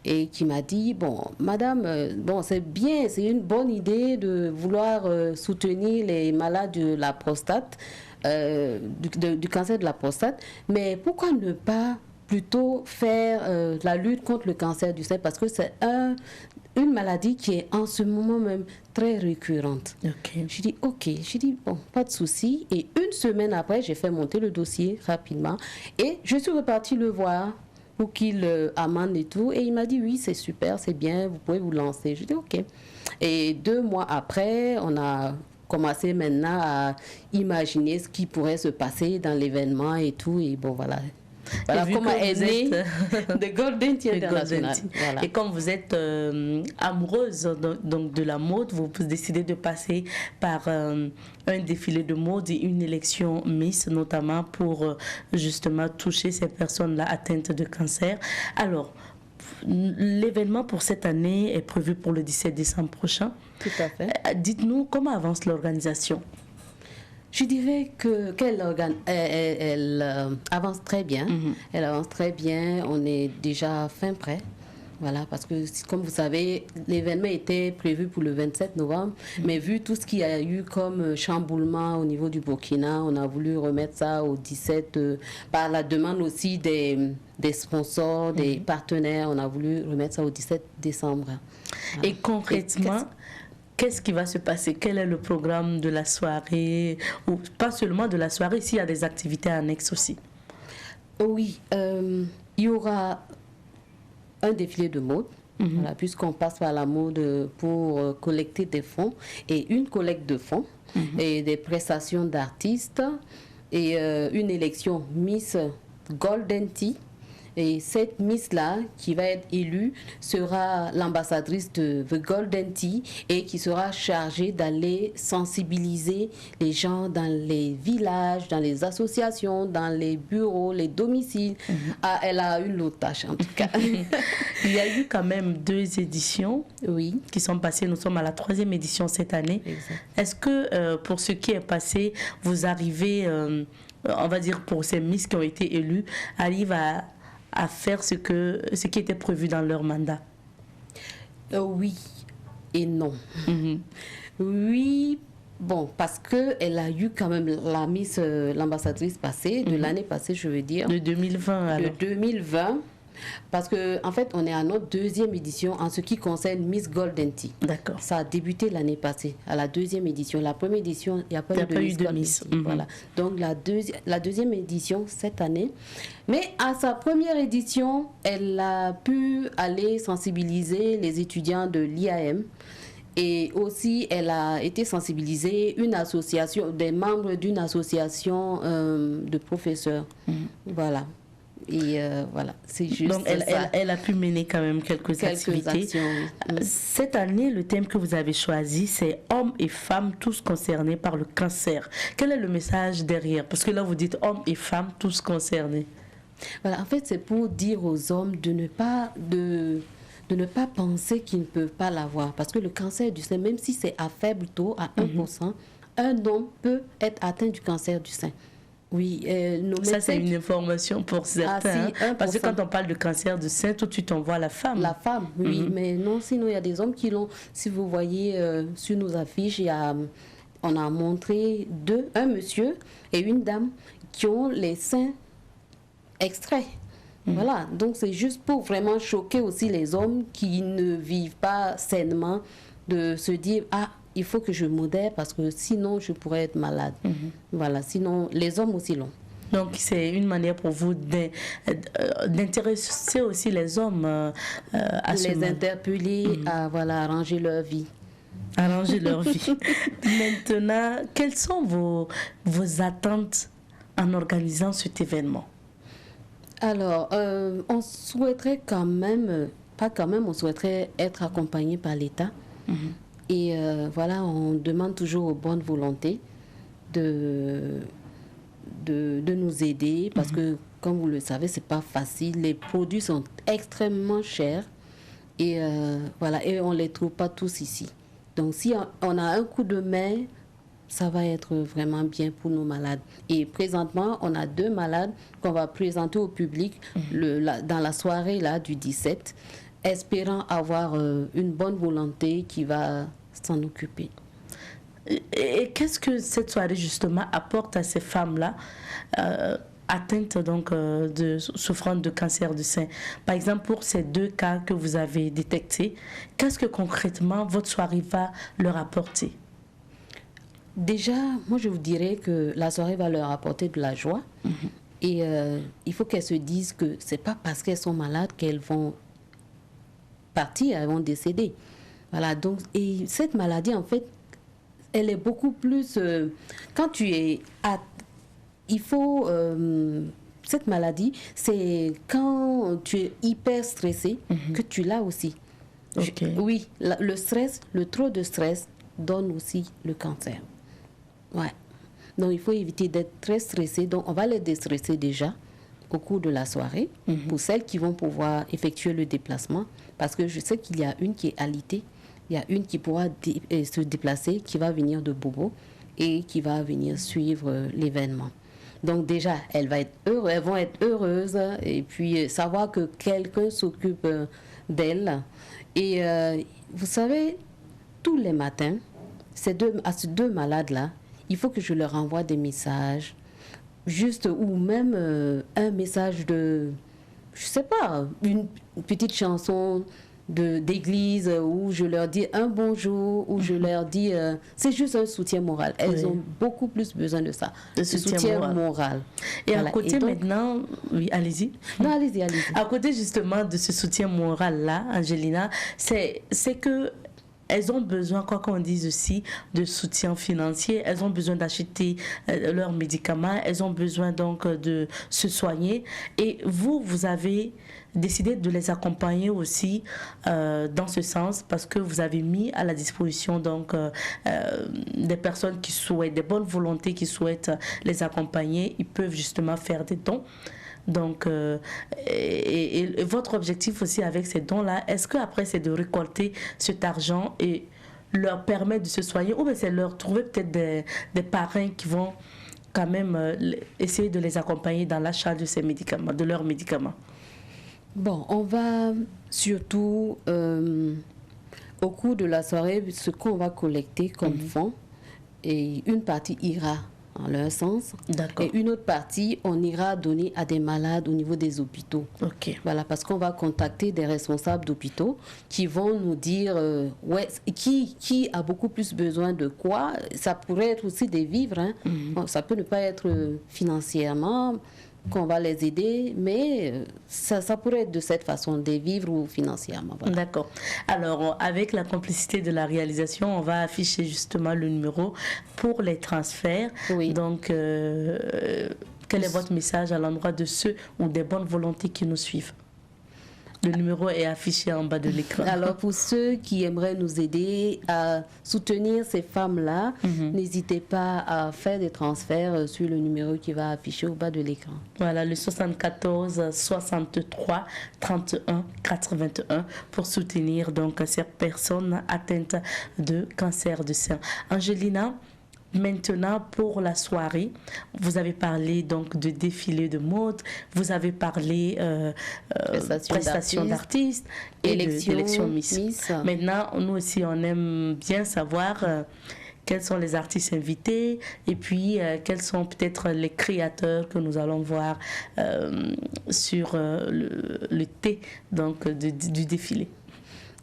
et qui m'a dit, bon, madame, bon, c'est bien, c'est une bonne idée de vouloir soutenir les malades de la prostate, du cancer de la prostate, mais pourquoi ne pas plutôt faire la lutte contre le cancer du sein, parce que c'est une maladie qui est en ce moment même très récurrente. Okay. Je dis ok, je dis bon, pas de souci. Et une semaine après, j'ai fait monter le dossier rapidement et je suis repartie le voir pour qu'il amende et tout. Et il m'a dit oui, c'est super, c'est bien, vous pouvez vous lancer. Je dis ok. Et 2 mois après, on a commencé maintenant à imaginer ce qui pourrait se passer dans l'événement et tout. Et bon, voilà. Voilà comment est né de Golden Tea International. Voilà. Et comme vous êtes amoureuse donc de la mode, vous décidez de passer par un défilé de mode et une élection Miss, notamment pour justement toucher ces personnes-là atteintes de cancer. Alors, l'événement pour cette année est prévu pour le 17 décembre prochain. Tout à fait. Dites-nous comment avance l'organisation. Je dirais qu'elle avance très bien. Elle avance très bien. On est déjà fin prêt. Voilà, parce que comme vous savez, l'événement était prévu pour le 27 novembre. Mais vu tout ce qu'il y a eu comme chamboulement au niveau du Burkina, on a voulu remettre ça au 17 par la demande aussi des sponsors, des partenaires. On a voulu remettre ça au 17 décembre. Voilà. Et concrètement, qu'est-ce qui va se passer? Quel est le programme de la soirée? Ou pas seulement de la soirée, s'il y a des activités annexes aussi. Oui, il y aura un défilé de mode, voilà, puisqu'on passe par la mode pour collecter des fonds et une collecte de fonds et des prestations d'artistes et une élection Miss Golden Tea. Et cette Miss-là, qui va être élue, sera l'ambassadrice de The Golden Tea et qui sera chargée d'aller sensibiliser les gens dans les villages, dans les associations, dans les bureaux, les domiciles. Ah, elle a une autre tâche, en tout cas. Il y a eu quand même 2 éditions qui sont passées. Nous sommes à la 3e édition cette année. Exact. Est-ce que pour ce qui est passé, vous arrivez, on va dire pour ces Miss qui ont été élues, arrivent à faire ce qui était prévu dans leur mandat? Oui et non. Oui, bon, parce qu'elle a eu quand même la Miss, l'ambassadrice passée, de l'année passée, je veux dire. De 2020 alors. De 2020. Parce qu'en fait, on est à notre 2e édition en ce qui concerne Miss Golden Tea. D'accord. Ça a débuté l'année passée, à la 2e édition. La première édition, il n'y a pas eu de Miss. Voilà. Donc, la 2e édition cette année. Mais à sa première édition, elle a pu aller sensibiliser les étudiants de l'IAM. Et aussi, elle a été sensibiliser une association, des membres d'une association de professeurs. Voilà. Et voilà, c'est juste. Donc, elle a pu mener quand même quelques activités. Actions, oui. Cette année, le thème que vous avez choisi, c'est hommes et femmes, tous concernés par le cancer. Quel est le message derrière? Parce que là, vous dites hommes et femmes, tous concernés. Voilà, en fait, c'est pour dire aux hommes de ne pas penser qu'ils ne peuvent pas l'avoir. Parce que le cancer du sein, même si c'est à faible taux, à 1%, un homme peut être atteint du cancer du sein. Oui, ça c'est une information pour certains. Parce que quand on parle de cancer du sein, tout de suite on voit la femme. La femme, oui, mais non, sinon il y a des hommes qui l'ont. Si vous voyez sur nos affiches, on a montré un monsieur et une dame qui ont les seins extraits. Voilà, donc c'est juste pour vraiment choquer aussi les hommes qui ne vivent pas sainement, de se dire, ah, il faut que je modère parce que sinon je pourrais être malade. Voilà, sinon les hommes aussi l'ont. Donc c'est une manière pour vous d'intéresser aussi les hommes à les interpeller à arranger leur vie. Arranger leur vie. Maintenant, quelles sont vos attentes en organisant cet événement? Alors, on souhaiterait on souhaiterait être accompagné par l'État. Et on demande toujours aux bonnes volontés de nous aider parce que, comme vous le savez, c'est pas facile. Les produits sont extrêmement chers et et on les trouve pas tous ici. Donc, si on a un coup de main, ça va être vraiment bien pour nos malades. Et présentement, on a 2 malades qu'on va présenter au public dans la soirée là, du 17, espérant avoir une bonne volonté qui va s'en occuper. Et qu'est-ce que cette soirée justement apporte à ces femmes-là, à atteintes donc de souffrant de cancer du sein. Par exemple, pour ces 2 cas que vous avez détectés, qu'est-ce que concrètement votre soirée va leur apporter? Déjà, moi je vous dirais que la soirée va leur apporter de la joie. Et il faut qu'elles se disent que c'est pas parce qu'elles sont malades qu'elles vont partir, elles vont décéder. Voilà, donc, et cette maladie, en fait, elle est beaucoup plus... quand tu es... il faut... cette maladie, c'est quand tu es hyper stressé que tu l'as aussi. Okay. Oui, le stress, le trop de stress donne aussi le cancer. Ouais. Donc, il faut éviter d'être très stressé. Donc, on va les déstresser déjà au cours de la soirée pour celles qui vont pouvoir effectuer le déplacement. Parce que je sais qu'il y a une qui est alitée, il y a une qui pourra se déplacer, qui va venir de Bobo et qui va venir suivre l'événement. Donc, déjà, elles vont être heureuses et puis savoir que quelqu'un s'occupe d'elles. Et vous savez, tous les matins, à ces 2 malades-là, il faut que je leur envoie des messages, juste ou même un message de, je sais pas, une petite chanson d'église où je leur dis un bonjour, où je leur dis, c'est juste un soutien moral. Elles ont beaucoup plus besoin de ça, de soutien moral. Et voilà. À côté donc, maintenant, oui, allez-y. Non, allez-y. À côté justement de ce soutien moral-là, Angelina, c'est que elles ont besoin, quoi qu'on dise aussi, de soutien financier. Elles ont besoin d'acheter leurs médicaments. Elles ont besoin donc de se soigner. Et vous avez décidé de les accompagner aussi dans ce sens parce que vous avez mis à la disposition donc des personnes qui souhaitent, des bonnes volontés qui souhaitent les accompagner. Ils peuvent justement faire des dons. Donc, et votre objectif aussi avec ces dons-là, est-ce qu'après c'est de récolter cet argent et leur permettre de se soigner ou bien c'est leur trouver peut-être des parrains qui vont quand même essayer de les accompagner dans l'achat de ces médicaments, de leurs médicaments? Bon, on va surtout, au cours de la soirée, ce qu'on va collecter comme fonds, et une partie ira en leur sens. D'accord. Et une autre partie, on ira donner à des malades au niveau des hôpitaux. Ok. Voilà, parce qu'on va contacter des responsables d'hôpitaux qui vont nous dire ouais, qui a beaucoup plus besoin de quoi. Ça pourrait être aussi des vivres. Hein. Bon, ça peut ne pas être financièrement qu'on va les aider, mais ça pourrait être de cette façon, des vivres ou financièrement. Voilà. D'accord. Alors, avec la complicité de la réalisation, on va afficher justement le numéro pour les transferts. Oui. Donc, quel est votre message à l'endroit de ceux ou des bonnes volontés qui nous suivent? Le numéro est affiché en bas de l'écran. Alors, pour ceux qui aimeraient nous aider à soutenir ces femmes-là, n'hésitez pas à faire des transferts sur le numéro qui va afficher au bas de l'écran. Voilà, le 74 63 31 81 pour soutenir donc ces personnes atteintes de cancer du sein. Angelina, maintenant, pour la soirée, vous avez parlé donc de défilé de mode, vous avez parlé prestation d'artistes et d'élection Miss. Maintenant, nous aussi, on aime bien savoir quels sont les artistes invités et puis quels sont peut-être les créateurs que nous allons voir sur le thé donc, du défilé.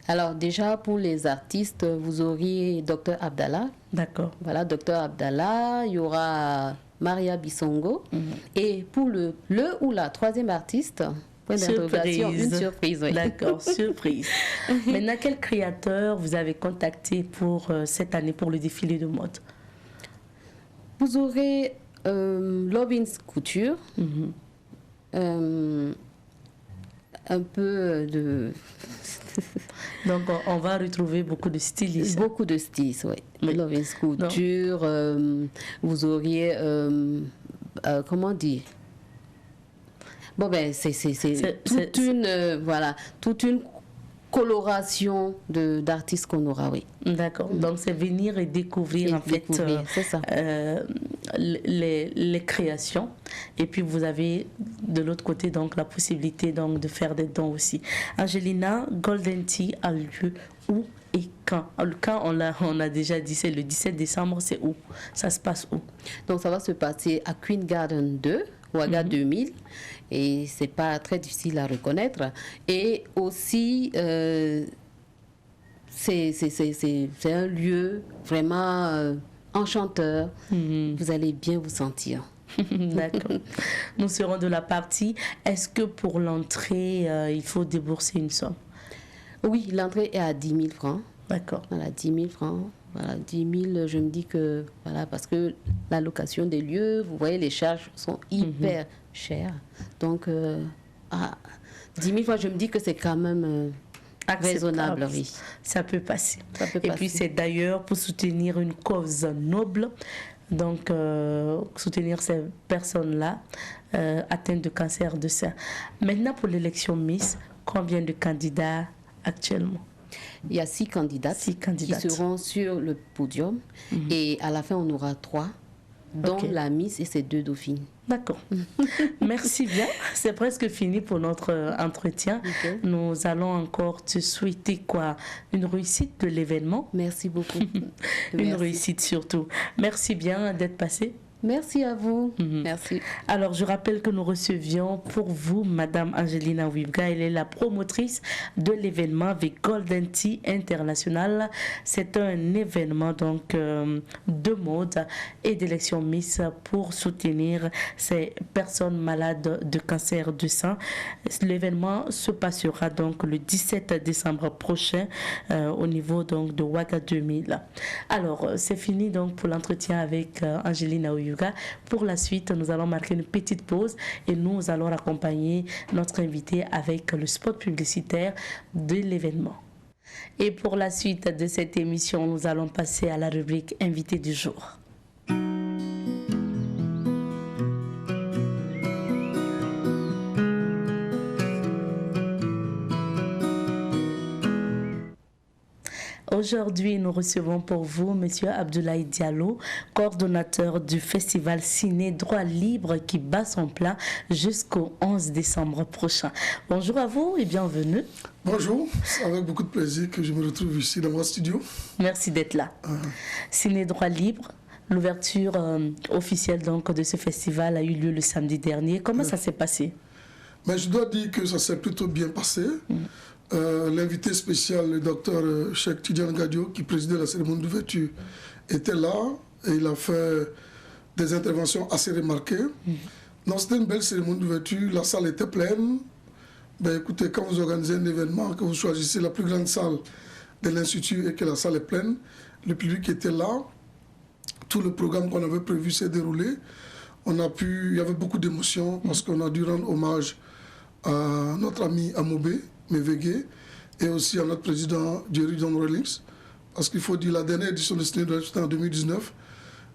Alors déjà, pour les artistes, vous auriez Dr Abdallah. D'accord. Voilà, Dr Abdallah, il y aura Maria Bissongo. Et pour le ou la troisième artiste, point d'interrogation, une surprise. Oui. D'accord, surprise. Maintenant, quel créateur vous avez contacté pour cette année, pour le défilé de mode? Vous aurez Lovins Couture. Un peu de... Donc, on va retrouver beaucoup de stylistes. Beaucoup de stylistes, oui. Lovins Couture, vous auriez... comment dire? Bon, ben, c'est toute une coloration d'artistes qu'on aura, oui. D'accord. Donc, c'est venir et découvrir, c'est ça. Les créations. Et puis, vous avez de l'autre côté, donc, la possibilité donc, de faire des dons aussi. Angelina, Golden Tea a lieu où et quand? Quand on a déjà dit, c'est le 17 décembre, c'est où? Ça se passe où? Donc, ça va se passer à Queen Garden 2, Ouaga 2000. Et c'est pas très difficile à reconnaître. Et aussi, c'est un lieu vraiment enchanteur. Vous allez bien vous sentir. D'accord. Nous serons de la partie. Est-ce que pour l'entrée, il faut débourser une somme? Oui, l'entrée est à 10 000 francs. D'accord. Voilà, 10 000 francs. Voilà, 10 000, je me dis que, voilà, parce que la location des lieux, vous voyez, les charges sont hyper chères. Donc, 10 000 francs, je me dis que c'est quand même raisonnable, oui. Ça peut passer. Ça peut Et passer. puis, c'est d'ailleurs pour soutenir une cause noble. Donc, soutenir ces personnes-là atteintes de cancer de sein. Maintenant, pour l'élection Miss, combien de candidats actuellement? Il y a 6 candidates, qui seront sur le podium. Et à la fin, on aura 3, dont la Miss et ses 2 dauphines. D'accord. Merci bien. C'est presque fini pour notre entretien. Nous allons encore te souhaiter une réussite de l'événement. Merci beaucoup. Une réussite surtout. Merci bien d'être passé. Merci à vous. Merci. Alors, je rappelle que nous recevions pour vous Madame Angelina Ouivga. Elle est la promotrice de l'événement avec Golden Tea International. C'est un événement donc de mode et d'élection Miss pour soutenir ces personnes malades de cancer du sein. L'événement se passera donc le 17 décembre prochain au niveau donc de Ouaga 2000. Alors, c'est fini donc pour l'entretien avec Angelina Ouivga. Pour la suite, nous allons marquer une petite pause et nous allons accompagner notre invité avec le spot publicitaire de l'événement. Et pour la suite de cette émission, nous allons passer à la rubrique Invité du jour. Aujourd'hui, nous recevons pour vous M. Abdoulaye Diallo, coordonnateur du festival Ciné Droit Libre qui bat son plein jusqu'au 11 décembre prochain. Bonjour à vous et bienvenue. Bonjour, c'est avec beaucoup de plaisir que je me retrouve ici dans mon studio. Merci d'être là. Ciné Droit Libre, l'ouverture officielle donc, de ce festival a eu lieu le samedi dernier. Comment ça s'est passé? Mais je dois dire que ça s'est plutôt bien passé. L'invité spécial, le docteur Cheikh Tidiane Gadio, qui présidait la cérémonie d'ouverture, était là et il a fait des interventions assez remarquées. Non, c'était une belle cérémonie d'ouverture, la salle était pleine. Ben, écoutez, quand vous organisez un événement, que vous choisissez la plus grande salle de l'Institut et que la salle est pleine, le public était là, tout le programme qu'on avait prévu s'est déroulé. Il y avait beaucoup d'émotions parce qu'on a dû rendre hommage à notre ami Amobé Mévégué et aussi à notre président Jerry John Rawlings, parce qu'il faut dire la dernière édition de Ciné Droit c'était en 2019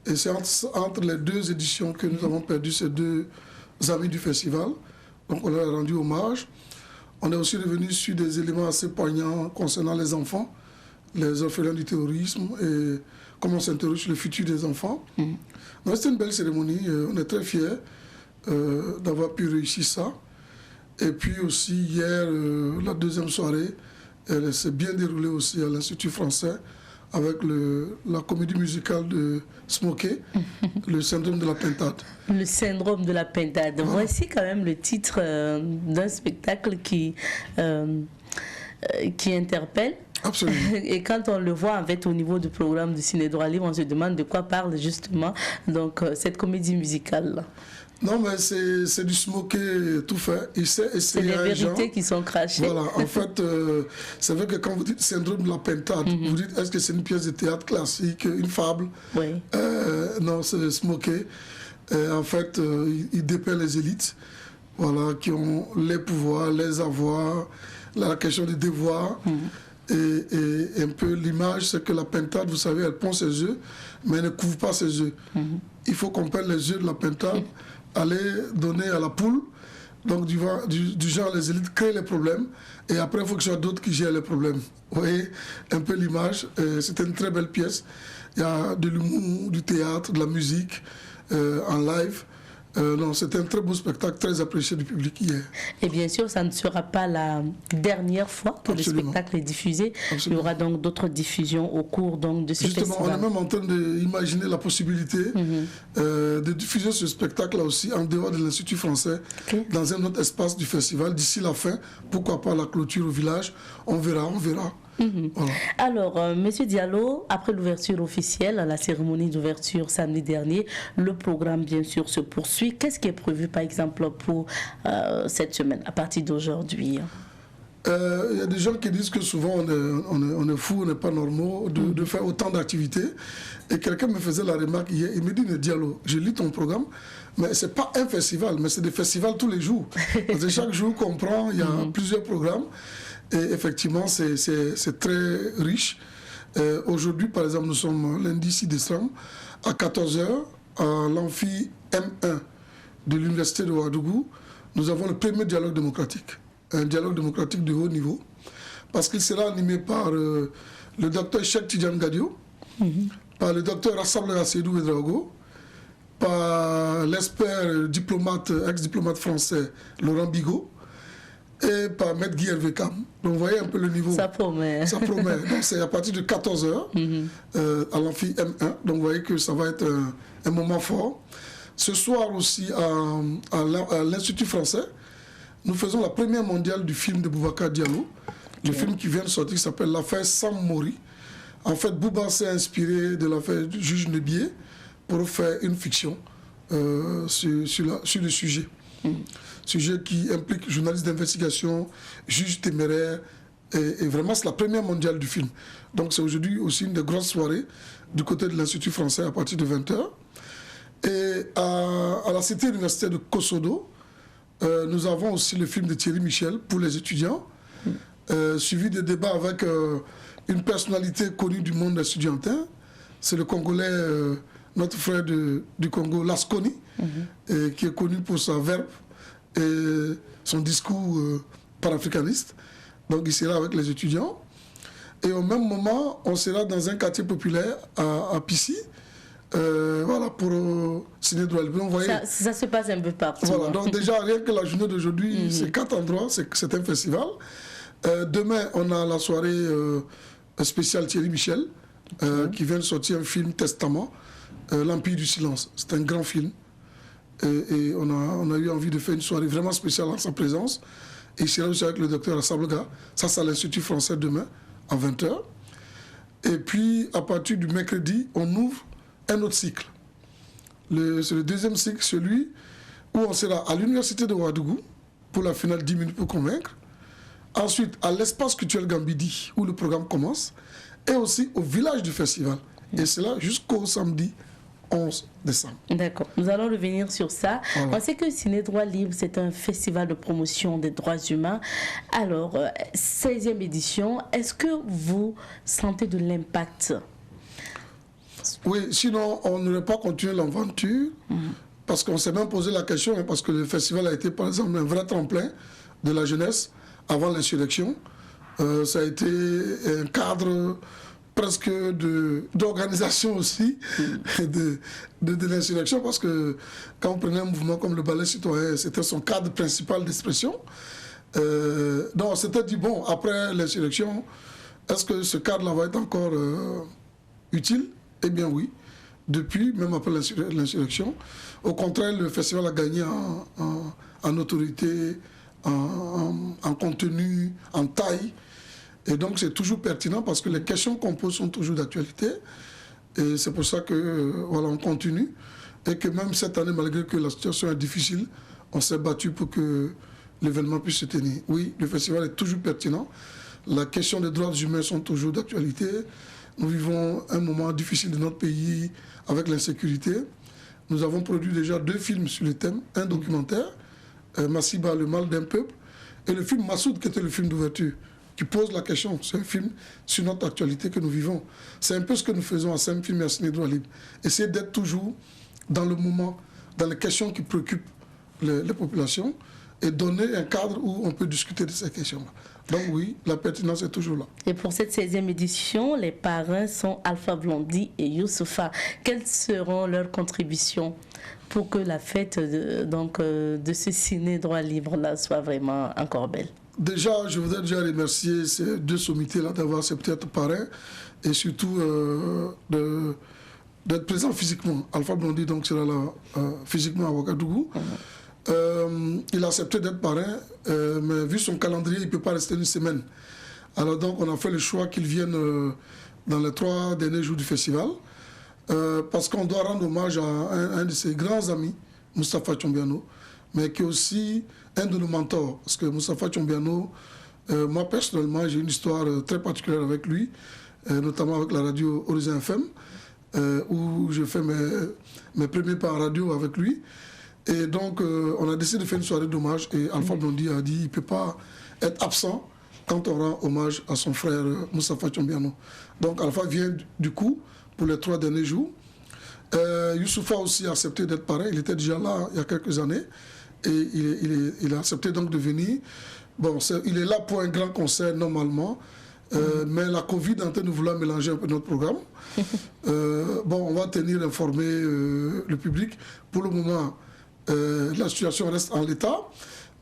et c'est entre les 2 éditions que nous avons perdu ces 2 amis du festival, donc on leur a rendu hommage. On est aussi revenu sur des éléments assez poignants concernant les enfants, les orphelins du terrorisme et comment on s'interroge sur le futur des enfants. Donc c'était une belle cérémonie, on est très fiers d'avoir pu réussir ça. Et puis aussi hier, la deuxième soirée, elle s'est bien déroulée aussi à l'Institut français avec la comédie musicale de Smokey, le syndrome de la pintade. Le syndrome de la pintade. Voici quand même le titre d'un spectacle qui interpelle. Absolument. Et quand on le voit en fait au niveau du programme de Ciné Droit Libre, on se demande de quoi parle justement donc cette comédie musicale. Non, mais c'est du Smokey tout fait. C'est les vérités qui sont crachées. Voilà, en fait, c'est vrai que quand vous dites syndrome de la pintade, vous dites est-ce que c'est une pièce de théâtre classique, une fable? Oui. Non, c'est Smokey. En fait, il dépeint les élites, voilà, qui ont les pouvoirs, les avoirs, la question des devoirs. Et un peu l'image, c'est que la pintade, vous savez, elle pond ses œufs, mais elle ne couvre pas ses œufs. Il faut qu'on peigne les œufs de la pintade, aller donner à la poule. Donc, du genre, les élites créent les problèmes, et après, il faut que ce soit d'autres qui gèrent les problèmes. Vous voyez un peu l'image. C'était une très belle pièce. Il y a de l'humour, du théâtre, de la musique en live. Non, c'était un très beau spectacle, très apprécié du public hier. Et bien sûr, ça ne sera pas la dernière fois que le spectacle est diffusé. Il y aura donc d'autres diffusions au cours donc, de ce festival. Justement, on est même en train d'imaginer la possibilité de diffuser ce spectacle-là aussi en dehors de l'Institut français, dans un autre espace du festival, d'ici la fin. Pourquoi pas la clôture au village? On verra. Voilà. Alors, Monsieur Diallo, après l'ouverture officielle, la cérémonie d'ouverture samedi dernier, le programme bien sûr se poursuit. Qu'est-ce qui est prévu par exemple pour cette semaine, à partir d'aujourd'hui? Il y a des gens qui disent que souvent on est fou, on n'est pas normaux de faire autant d'activités. Et quelqu'un me faisait la remarque hier, il me dit, Diallo, je lis ton programme, mais ce n'est pas un festival, mais c'est des festivals tous les jours. Parce que chaque jour qu'on prend, il y a plusieurs programmes. Et effectivement, c'est très riche. Aujourd'hui, par exemple, nous sommes lundi 6 décembre, à 14h, à l'amphi M1 de l'Université de Ouagadougou, nous avons le premier dialogue démocratique. Un dialogue démocratique de haut niveau, parce qu'il sera animé par le docteur Cheikh Tidiane Gadio, par le docteur Rassemblement Seydou Ouedraogo, par l'expert diplomate, ex-diplomate français Laurent Bigot, et par Maître Guy Hervé Cam. Donc vous voyez un peu le niveau. Ça promet. Ça promet. Donc c'est à partir de 14h à l'amphi M1. Donc vous voyez que ça va être un moment fort. Ce soir aussi à l'Institut français, nous faisons la première mondiale du film de Boubacar Diallo. Le film qui vient de sortir s'appelle L'affaire Sam Mori. En fait, Bouba s'est inspiré de l'affaire du juge Nebié pour faire une fiction sur le sujet. Sujet qui implique journalistes d'investigation, juges téméraires, et vraiment c'est la première mondiale du film. Donc c'est aujourd'hui aussi une des grosses soirées du côté de l'Institut français à partir de 20h. Et à la cité universitaire de Kosodo, nous avons aussi le film de Thierry Michel pour les étudiants, suivi de débats avec une personnalité connue du monde estudiantin. C'est le Congolais, notre frère du Congo, Lasconi, qui est connu pour sa verve et son discours panafricaniste. Donc il sera avec les étudiants. Et au même moment, on sera dans un quartier populaire à Pissy, voilà, pour Ciné Droit Libre. Ça se passe un peu partout. Voilà, donc déjà, rien que la journée d'aujourd'hui, c'est 4 endroits, c'est un festival. Demain, on a la soirée spéciale Thierry Michel, qui vient de sortir un film Testament, L'Empire du Silence. C'est un grand film. Et on a eu envie de faire une soirée vraiment spéciale en sa présence. Et il sera aussi avec le docteur Asablega. Ça, c'est à l'Institut français demain, à 20h. Et puis, à partir du mercredi, on ouvre un autre cycle. C'est le deuxième cycle, celui où on sera à l'Université de Ouagadougou pour la finale 10 minutes pour convaincre. Ensuite, à l'espace culturel Gambidi, où le programme commence. Et aussi au village du festival. Et c'est là jusqu'au samedi 11 décembre. D'accord. Nous allons revenir sur ça. Voilà. On sait que Ciné Droit Libre, c'est un festival de promotion des droits humains. Alors, 16e édition, est-ce que vous sentez de l'impact? Oui, sinon on n'aurait pas continué l'aventure, parce qu'on s'est même posé la question, parce que le festival a été par exemple un vrai tremplin de la jeunesse avant l'insurrection. Ça a été un cadre presque d'organisation aussi de l'insurrection, parce que quand on prenait un mouvement comme le ballet citoyen, c'était son cadre principal d'expression. Donc c'était dit, bon, après l'insurrection, est-ce que ce cadre-là va être encore utile? Eh bien oui, depuis, même après l'insurrection. Au contraire, le festival a gagné en autorité, en contenu, en taille. Et donc c'est toujours pertinent parce que les questions qu'on pose sont toujours d'actualité. Et c'est pour ça que voilà, on continue. Et que même cette année, malgré que la situation est difficile, on s'est battu pour que l'événement puisse se tenir. Oui, le festival est toujours pertinent. La question des droits humains sont toujours d'actualité. Nous vivons un moment difficile de notre pays avec l'insécurité. Nous avons produit déjà 2 films sur le thème, un documentaire, Massiba, le mal d'un peuple, et le film Massoud, qui était le film d'ouverture, qui pose la question. C'est un film sur notre actualité que nous vivons. C'est un peu ce que nous faisons à Saint-Film et à Ciné Droit Libre. Essayer d'être toujours dans le moment, dans les questions qui préoccupent les populations, et donner un cadre où on peut discuter de ces questions-là. Donc oui, la pertinence est toujours là. Et pour cette 16e édition, les parrains sont Alpha Blondy et Youssoufa. Quelles seront leurs contributions pour que la fête de ce ciné droit libre là soit vraiment encore belle? Déjà, je voudrais déjà remercier ces deux sommités-là d'avoir accepté d'être parrain et surtout d'être présent physiquement. Alpha Blondy donc sera là physiquement à Ouagadougou. Il a accepté d'être parrain, mais vu son calendrier, il ne peut pas rester une semaine. Alors donc on a fait le choix qu'il vienne dans les 3 derniers jours du festival, parce qu'on doit rendre hommage à un de ses grands amis, Moustapha Tchombiano, mais qui est aussi un de nos mentors. Parce que Moustapha Tchombiano, moi personnellement, j'ai une histoire très particulière avec lui, notamment avec la radio Horizon FM, où je fais mes premiers pas en radio avec lui. Et donc, on a décidé de faire une soirée d'hommage et Alpha Blondy a dit qu'il ne peut pas être absent quand on rend hommage à son frère Moustapha Tchombiano. Donc, Alpha vient du coup pour les 3 derniers jours. Youssoufa aussi a accepté d'être parrain. Il était déjà là il y a quelques années et il a accepté donc de venir. Bon, il est là pour un grand concert normalement, mais la Covid est en train de vouloir mélanger un peu notre programme. Bon, on va tenir informé le public. Pour le moment, la situation reste en l'état,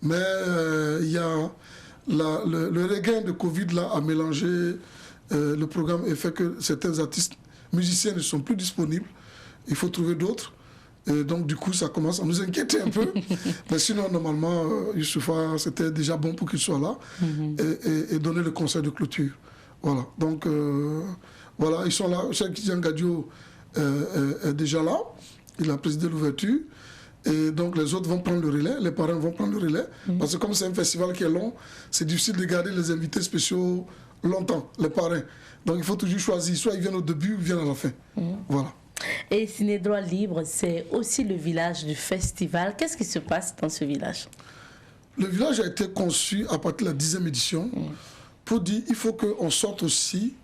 mais il y a le regain de Covid là a mélangé le programme et fait que certains artistes musiciens ne sont plus disponibles. Il faut trouver d'autres. Et donc du coup ça commence à nous inquiéter un peu. Mais sinon normalement Youssoufa c'était déjà bon pour qu'il soit là et donner le concert de clôture. Voilà. Donc voilà, ils sont là. Cheikh Tidiane Gadio est déjà là. Il a présidé l'ouverture. Et donc les autres vont prendre le relais, les parrains vont prendre le relais. Parce que comme c'est un festival qui est long, c'est difficile de garder les invités spéciaux longtemps, les parrains. Donc il faut toujours choisir, soit ils viennent au début ou ils viennent à la fin. Voilà. Et Ciné Droit Libre, c'est aussi le village du festival. Qu'est-ce qui se passe dans ce village? Le village a été conçu à partir de la 10e édition pour dire qu'il faut qu'on sorte aussi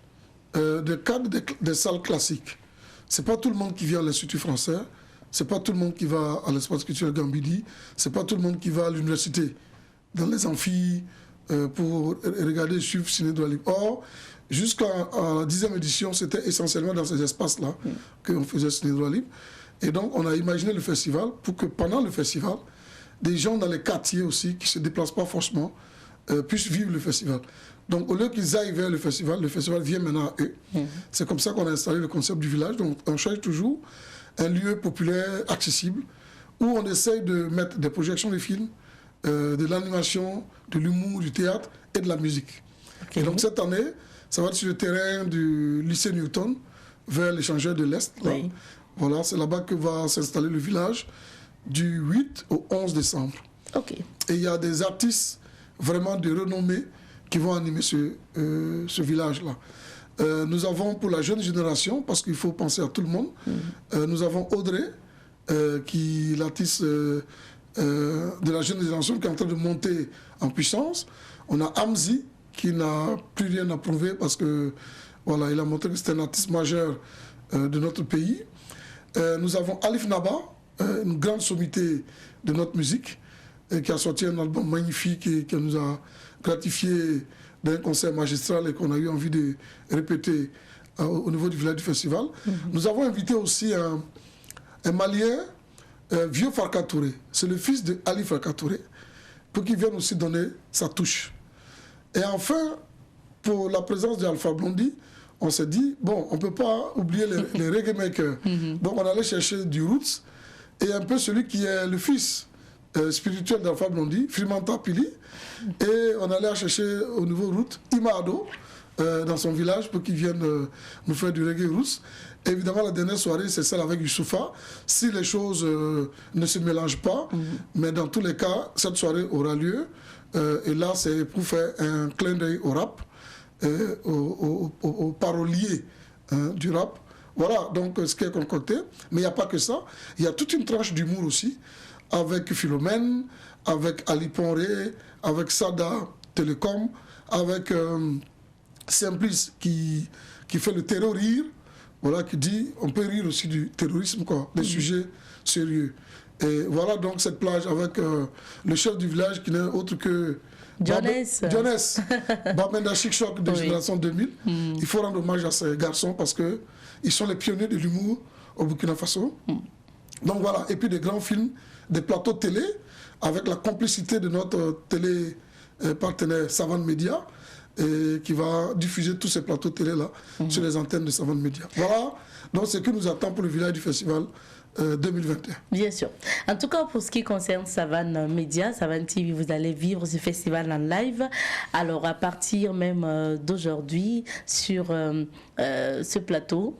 des cadres des salles classiques. Ce n'est pas tout le monde qui vient à l'Institut français. C'est pas tout le monde qui va à l'espace culturel Gambidi, c'est pas tout le monde qui va à l'université, dans les amphis, pour regarder et suivre Ciné Droit Libre. Or, jusqu'à la 10e édition, c'était essentiellement dans ces espaces-là qu'on faisait Ciné Droit Libre. Et donc, on a imaginé le festival pour que pendant le festival, des gens dans les quartiers aussi, qui ne se déplacent pas forcément, puissent vivre le festival. Donc, au lieu qu'ils aillent vers le festival vient maintenant à eux. C'est comme ça qu'on a installé le concept du village. Donc, on cherche toujours un lieu populaire, accessible, où on essaye de mettre des projections de films, de l'animation, de l'humour, du théâtre et de la musique. Et donc cette année, ça va être sur le terrain du lycée Newton, vers l'échangeur de l'Est. Voilà, c'est là-bas que va s'installer le village du 8 au 11 décembre. Et il y a des artistes vraiment de renommée qui vont animer ce village-là. Nous avons pour la jeune génération, parce qu'il faut penser à tout le monde, nous avons Audrey, qui est l'artiste de la jeune génération qui est en train de monter en puissance. On a Hamzi, qui n'a plus rien à prouver parce que voilà, il a montré que c'est un artiste majeur de notre pays. Nous avons Alif Naba, une grande sommité de notre musique, qui a sorti un album magnifique et qui nous a gratifié d'un concert magistral et qu'on a eu envie de répéter au niveau du village du festival. Nous avons invité aussi un Malien, Vieux Farka Touré. C'est le fils de Ali Farka Touré, pour qu'il vienne aussi donner sa touche. Et enfin, pour la présence d'Alpha Blondy, on s'est dit, bon, on ne peut pas oublier les reggae makers. Donc on allait chercher du roots, et un peu celui qui est le fils spirituel d'Alpha Blondy, Frimanta Pili, et on allait chercher au niveau route Imado, dans son village, pour qu'il vienne nous faire du reggae roots. Évidemment, la dernière soirée, c'est celle avec Youssoufa, si les choses ne se mélangent pas, mais dans tous les cas, cette soirée aura lieu, et là, c'est pour faire un clin d'œil au rap, aux paroliers du rap. Voilà, donc ce qui est concocté. Mais il n'y a pas que ça. Il y a toute une tranche d'humour aussi, avec Philomène, avec Ali Ponré, avec Sada Télécom, avec Simplice qui fait le terror rire, voilà, qui dit on peut rire aussi du terrorisme, quoi, des sujets sérieux. Et voilà donc cette plage avec le chef du village qui n'est autre que Dionès, Bamenda Chic Choc de génération 2000. Il faut rendre hommage à ces garçons parce qu'ils sont les pionniers de l'humour au Burkina Faso. Donc voilà, et puis des grands films, des plateaux télé, avec la complicité de notre télé partenaire Savane Média, qui va diffuser tous ces plateaux télé-là sur les antennes de Savane Média. Voilà, donc ce que nous attend pour le village du festival 2021. Bien sûr. En tout cas, pour ce qui concerne Savane Média, Savane TV, vous allez vivre ce festival en live. Alors, à partir même d'aujourd'hui, sur ce plateau,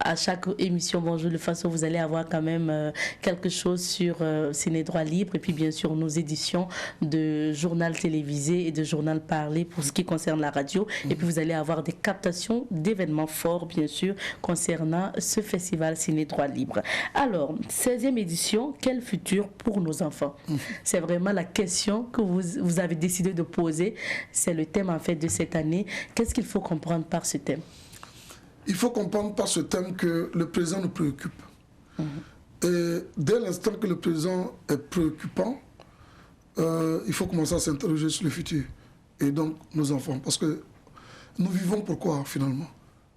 à chaque émission Bonjour le Faso, vous allez avoir quand même quelque chose sur Ciné Droit Libre et puis bien sûr nos éditions de journal télévisé et de journal parlé pour ce qui concerne la radio. Et puis vous allez avoir des captations d'événements forts bien sûr concernant ce festival Ciné Droit Libre. Alors, 16e édition, quel futur pour nos enfants? C'est vraiment la question que vous avez décidé de poser. C'est le thème en fait de cette année. Qu'est-ce qu'il faut comprendre par ce thème? Il faut comprendre par ce thème que le présent nous préoccupe. Et dès l'instant que le présent est préoccupant, il faut commencer à s'interroger sur le futur. Et donc nos enfants. Parce que nous vivons pourquoi finalement?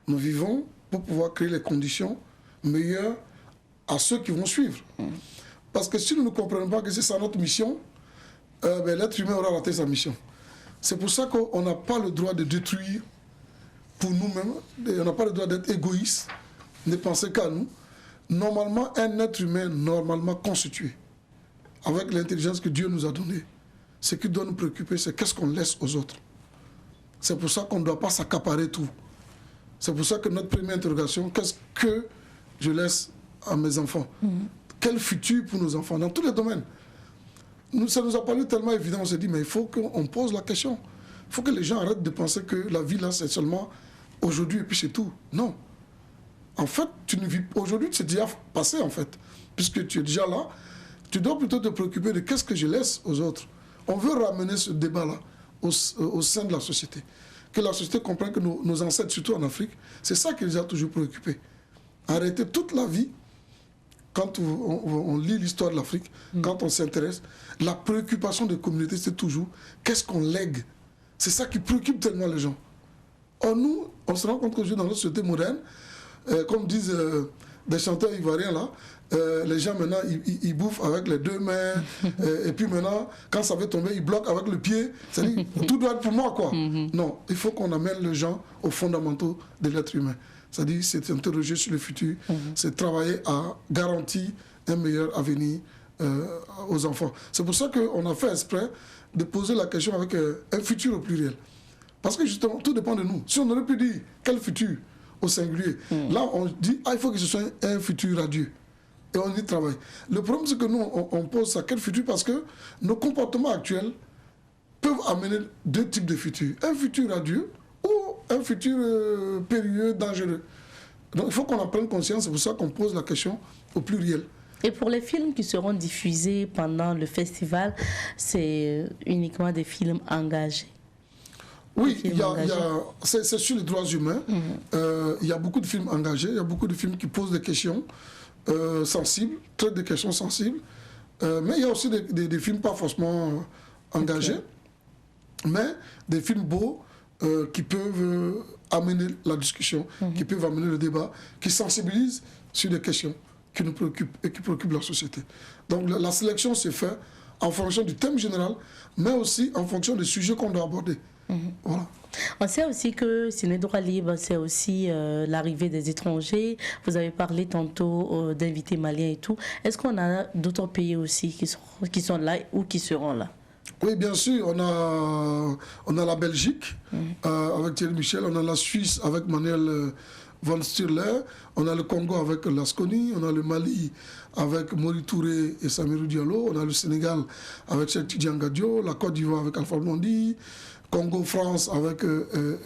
Nous vivons pour pouvoir créer les conditions meilleures à ceux qui vont suivre. Parce que si nous ne comprenons pas que c'est ça notre mission, l'être humain aura raté sa mission. C'est pour ça qu'on n'a pas le droit de détruire pour nous-mêmes, on n'a pas le droit d'être égoïste, ne penser qu'à nous. Normalement, un être humain normalement constitué, avec l'intelligence que Dieu nous a donnée, ce qui doit nous préoccuper, c'est qu'est-ce qu'on laisse aux autres. C'est pour ça qu'on ne doit pas s'accaparer tout. C'est pour ça que notre première interrogation, qu'est-ce que je laisse à mes enfants? Quel futur pour nos enfants dans tous les domaines? Ça nous a paru tellement évident, on s'est dit, mais il faut qu'on pose la question. Il faut que les gens arrêtent de penser que la vie là, c'est seulement aujourd'hui et puis c'est tout. Non. En fait, tu ne vis aujourd'hui, c'est déjà passé en fait. Puisque tu es déjà là, tu dois plutôt te préoccuper de qu'est-ce que je laisse aux autres. On veut ramener ce débat-là au sein de la société. Que la société comprenne que nos ancêtres, surtout en Afrique, c'est ça qui les a toujours préoccupés. Arrêter toute la vie, quand on lit l'histoire de l'Afrique, quand on s'intéresse, la préoccupation des communautés, c'est toujours qu'est-ce qu'on lègue. C'est ça qui préoccupe tellement les gens. Or, nous, on se rend compte qu'aujourd'hui, dans notre société moderne, comme disent des chanteurs ivoiriens, là, les gens maintenant, ils bouffent avec les deux mains, et puis maintenant, quand ça veut tomber, ils bloquent avec le pied. C'est-à-dire, tout doit être pour moi, quoi. Non, il faut qu'on amène les gens aux fondamentaux de l'être humain. C'est-à-dire, c'est interroger sur le futur, c'est travailler à garantir un meilleur avenir aux enfants. C'est pour ça qu'on a fait exprès de poser la question avec un futur au pluriel. Parce que justement, tout dépend de nous. Si on aurait pu dire quel futur au singulier, là on dit il faut que ce soit un futur radieux. Et on y travaille. Le problème, c'est que nous, on pose ça quel futur parce que nos comportements actuels peuvent amener deux types de futurs. Un futur radieux ou un futur périlleux, dangereux. Donc il faut qu'on en prenne conscience, c'est pour ça qu'on pose la question au pluriel. Et pour les films qui seront diffusés pendant le festival, c'est uniquement des films engagés? Oui, c'est sur les droits humains. Il y a beaucoup de films engagés, il y a beaucoup de films qui posent des questions sensibles, traitent des questions sensibles. Mais il y a aussi des films pas forcément engagés, mais des films beaux qui peuvent amener la discussion, qui peuvent amener le débat, qui sensibilisent sur des questions qui nous préoccupent et qui préoccupent la société. Donc la sélection se fait en fonction du thème général, mais aussi en fonction des sujets qu'on doit aborder. Voilà. On sait aussi que Ciné Droit Libre, c'est aussi l'arrivée des étrangers. Vous avez parlé tantôt d'invités maliens et tout. Est-ce qu'on a d'autres pays aussi qui sont là ou qui seront là? Oui, bien sûr. On a la Belgique avec Thierry Michel. On a la Suisse avec Manuel Van Sturler. On a le Congo avec Lasconi. On a le Mali avec Mori Touré et Samirou Diallo. On a le Sénégal avec Cheikh Tidiane Gadio. La Côte d'Ivoire avec Alpha Blondy. Congo-France avec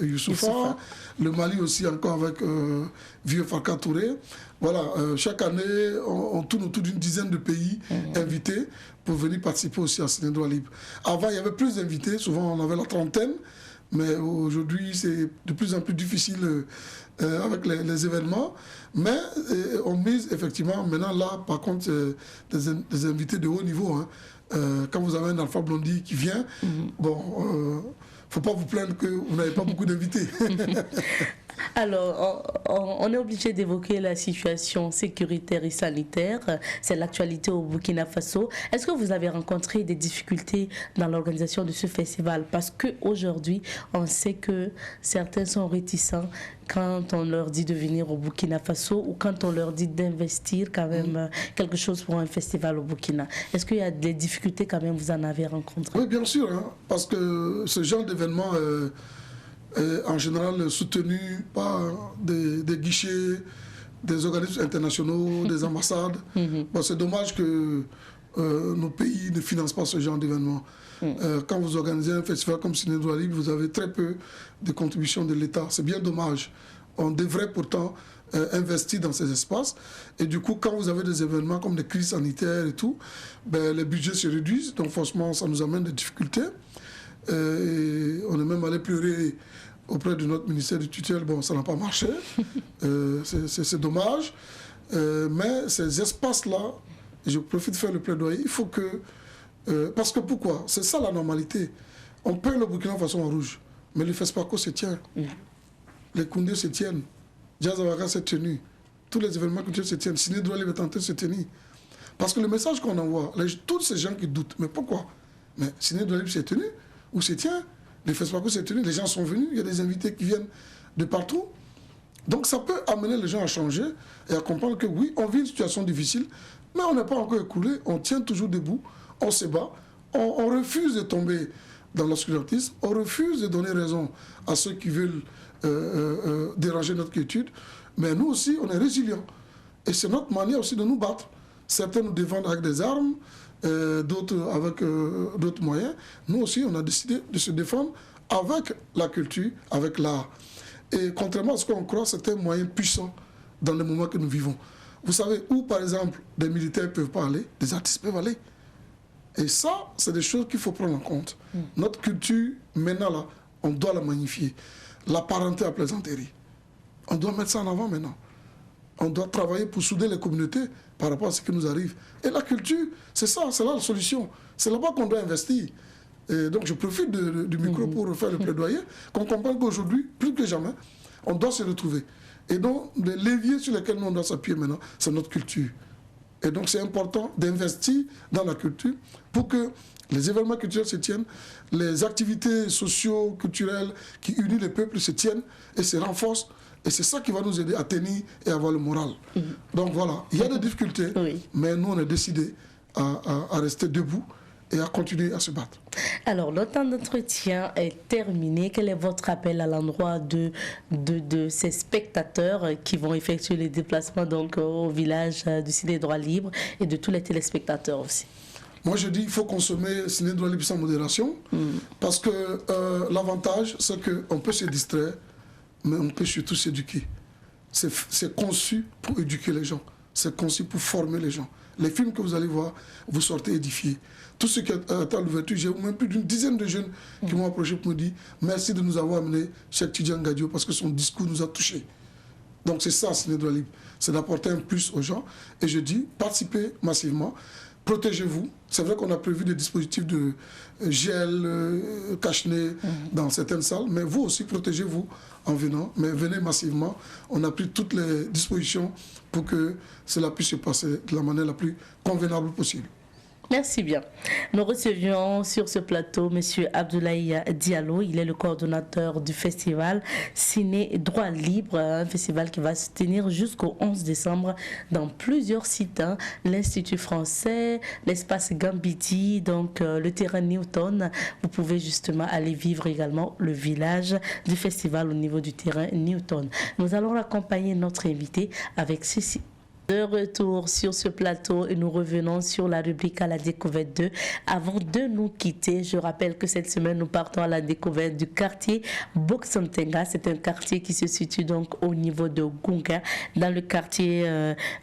Youssoufa, le Mali aussi encore avec Vieux Farka Touré. Voilà, chaque année, on tourne autour d'une dizaine de pays invités pour venir participer aussi à Ciné Droit Libre. Avant, il y avait plus d'invités, souvent on avait la trentaine, mais aujourd'hui, c'est de plus en plus difficile avec les événements. Mais on mise effectivement, maintenant là, par contre, des invités de haut niveau. Hein. Quand vous avez un Alpha Blondy qui vient, bon... faut pas vous plaindre que vous n'avez pas beaucoup d'invités. Alors, on est obligé d'évoquer la situation sécuritaire et sanitaire. C'est l'actualité au Burkina Faso. Est-ce que vous avez rencontré des difficultés dans l'organisation de ce festival? Parce qu'aujourd'hui, on sait que certains sont réticents quand on leur dit de venir au Burkina Faso ou quand on leur dit d'investir quand même quelque chose pour un festival au Burkina. Est-ce qu'il y a des difficultés quand même, vous en avez rencontré? Oui, bien sûr, hein, parce que ce genre d'événement est en général soutenu par des guichets, des organismes internationaux, des ambassades. Bon, c'est dommage que nos pays ne financent pas ce genre d'événement. Quand vous organisez un festival comme Ciné Droit Libre, vous avez très peu de contributions de l'État. C'est bien dommage. On devrait pourtant investir dans ces espaces. Et du coup, quand vous avez des événements comme des crises sanitaires et tout, ben, les budgets se réduisent. Donc forcément, ça nous amène des difficultés. Et on est même allé pleurer auprès de notre ministère du tutelle. Bon, ça n'a pas marché. C'est dommage. Mais ces espaces-là, je profite de faire le plaidoyer, il faut que... parce que pourquoi? C'est ça la normalité. On peint le Burkina Faso en rouge, mais le FESPACO se tient. Les Koundé se tiennent. Jazz Awaka s'est tenu. Tous les événements culturels se tiennent. Ciné Droit Libre est en train de se tenir. Parce que le message qu'on envoie, tous ces gens qui doutent, mais pourquoi? Mais Ciné Droit Libre s'est tenu, ou se tient. Le FESPACO s'est tenu, les gens sont venus, il y a des invités qui viennent de partout. Donc ça peut amener les gens à changer et à comprendre que oui, on vit une situation difficile, mais on n'est pas encore écoulé, on tient toujours debout, on se bat, on refuse de tomber dans l'obscurantisme, on refuse de donner raison à ceux qui veulent déranger notre quiétude, mais nous aussi, on est résilients. Et c'est notre manière aussi de nous battre. Certains nous défendent avec des armes, d'autres avec d'autres moyens. Nous aussi, on a décidé de se défendre avec la culture, avec l'art. Et contrairement à ce qu'on croit, c'est un moyen puissant dans le moment que nous vivons. Vous savez, où par exemple des militaires ne peuvent pas aller, des artistes peuvent aller. Et ça, c'est des choses qu'il faut prendre en compte. Notre culture, maintenant, là, on doit la magnifier. La parenté à plaisanterie. On doit mettre ça en avant maintenant. On doit travailler pour souder les communautés par rapport à ce qui nous arrive. Et la culture, c'est ça, c'est là la solution. C'est là-bas qu'on doit investir. Et donc je profite du micro pour refaire le plaidoyer, qu'on comprenne qu'aujourd'hui, plus que jamais, on doit se retrouver. Et donc, les leviers sur lesquels nous on doit s'appuyer maintenant, c'est notre culture. Et donc c'est important d'investir dans la culture pour que les événements culturels se tiennent, les activités socio-culturelles qui unissent les peuples se tiennent et se renforcent. Et c'est ça qui va nous aider à tenir et à avoir le moral. Donc voilà, il y a des difficultés, mais nous on est décidés à rester debout et à continuer à se battre. Alors, le temps d'entretien est terminé. Quel est votre appel à l'endroit de ces spectateurs qui vont effectuer les déplacements donc, au village du Ciné Droit Libre et de tous les téléspectateurs aussi? Moi, je dis qu'il faut consommer Ciné Droit Libre sans modération parce que l'avantage, c'est qu'on peut se distraire, mais on peut surtout s'éduquer. C'est conçu pour éduquer les gens. C'est conçu pour former les gens. Les films que vous allez voir, vous sortez édifiés. Tout ce qui est à l'ouverture, j'ai même plus d'une dizaine de jeunes qui m'ont approché pour me dire merci de nous avoir amené Cheikh Tidiane Gadio parce que son discours nous a touchés. Donc c'est ça, Ciné Droit Libre. C'est d'apporter un plus aux gens. Et je dis, participez massivement. Protégez-vous. C'est vrai qu'on a prévu des dispositifs de gel, cache-nez dans certaines salles, mais vous aussi, protégez-vous en venant. Mais venez massivement. On a pris toutes les dispositions pour que cela puisse se passer de la manière la plus convenable possible. Merci bien. Nous recevions sur ce plateau M. Abdoulaye Diallo. Il est le coordonnateur du festival Ciné Droit Libre, un festival qui va se tenir jusqu'au 11 décembre dans plusieurs sites. L'Institut français, l'espace Gambiti, donc le terrain Newton. Vous pouvez justement aller vivre également le village du festival au niveau du terrain Newton. Nous allons accompagner notre invité avec ceci. De retour sur ce plateau et nous revenons sur la rubrique à la découverte 2. Avant de nous quitter, je rappelle que cette semaine nous partons à la découverte du quartier Boksomtenga. C'est un quartier qui se situe donc au niveau de Gunga, dans le quartier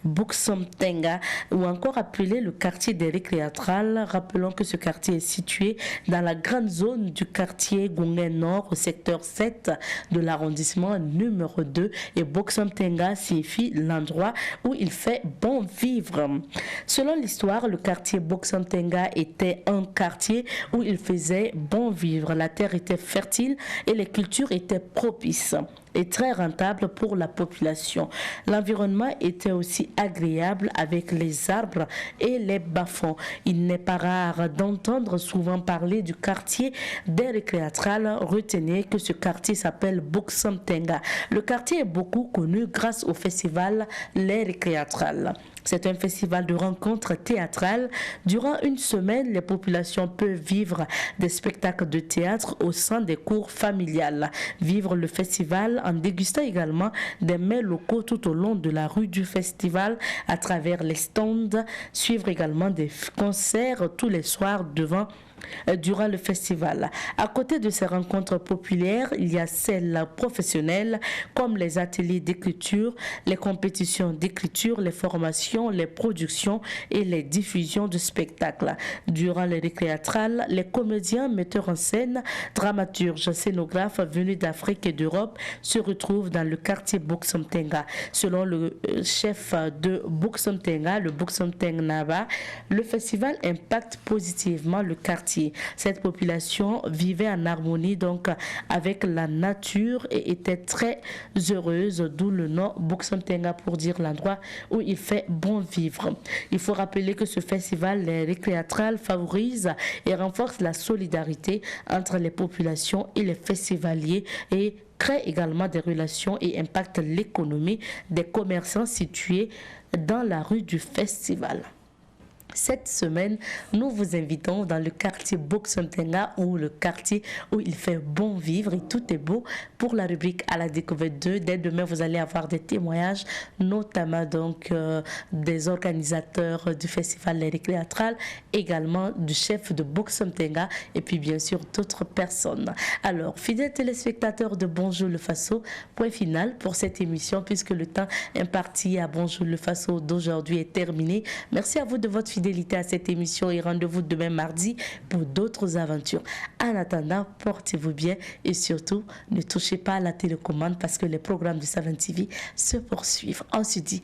Boksomtenga, ou encore appelé le quartier des récréatrales. Rappelons que ce quartier est situé dans la grande zone du quartier Gunga Nord, au secteur 7 de l'arrondissement numéro 2. Et Boksomtenga signifie l'endroit où il fait bon vivre. Selon l'histoire, le quartier Boksomtenga était un quartier où il faisait bon vivre. La terre était fertile et les cultures étaient propices. et très rentable pour la population. L'environnement était aussi agréable avec les arbres et les bas-fonds. Il n'est pas rare d'entendre souvent parler du quartier des récréatrales. Retenez que ce quartier s'appelle Boksamtenga. Le quartier est beaucoup connu grâce au festival Les Récréatrales. C'est un festival de rencontres théâtrales. Durant une semaine, les populations peuvent vivre des spectacles de théâtre au sein des cours familiales. Vivre le festival en dégustant également des mets locaux tout au long de la rue du festival à travers les stands. Suivre également des concerts tous les soirs durant le festival. À côté de ces rencontres populaires, il y a celles professionnelles comme les ateliers d'écriture, les compétitions d'écriture, les formations, les productions et les diffusions de spectacles. Durant les récréatrales, les comédiens, metteurs en scène, dramaturges, scénographes venus d'Afrique et d'Europe se retrouvent dans le quartier Boksamtenga. Selon le chef de Boksamtenga, le Boksamtenga Naba, le festival impacte positivement le quartier. Cette population vivait en harmonie donc avec la nature et était très heureuse, d'où le nom Boksamtenga pour dire l'endroit où il fait bon vivre. Il faut rappeler que ce festival, les récréatrales, favorise et renforce la solidarité entre les populations et les festivaliers et crée également des relations et impacte l'économie des commerçants situés dans la rue du festival. Cette semaine, nous vous invitons dans le quartier Boksamtenga ou le quartier où il fait bon vivre et tout est beau pour la rubrique à la découverte 2. Dès demain, vous allez avoir des témoignages, notamment donc des organisateurs du festival Les Récréatrales, également du chef de Boksamtenga et puis bien sûr d'autres personnes. Alors, fidèles téléspectateurs de Bonjour le Faso, point final pour cette émission puisque le temps imparti à Bonjour le Faso d'aujourd'hui est terminé. Merci à vous de votre fidélité à cette émission et rendez-vous demain mardi pour d'autres aventures. En attendant, portez-vous bien et surtout, ne touchez pas à la télécommande parce que les programmes de Savane TV se poursuivent. On se dit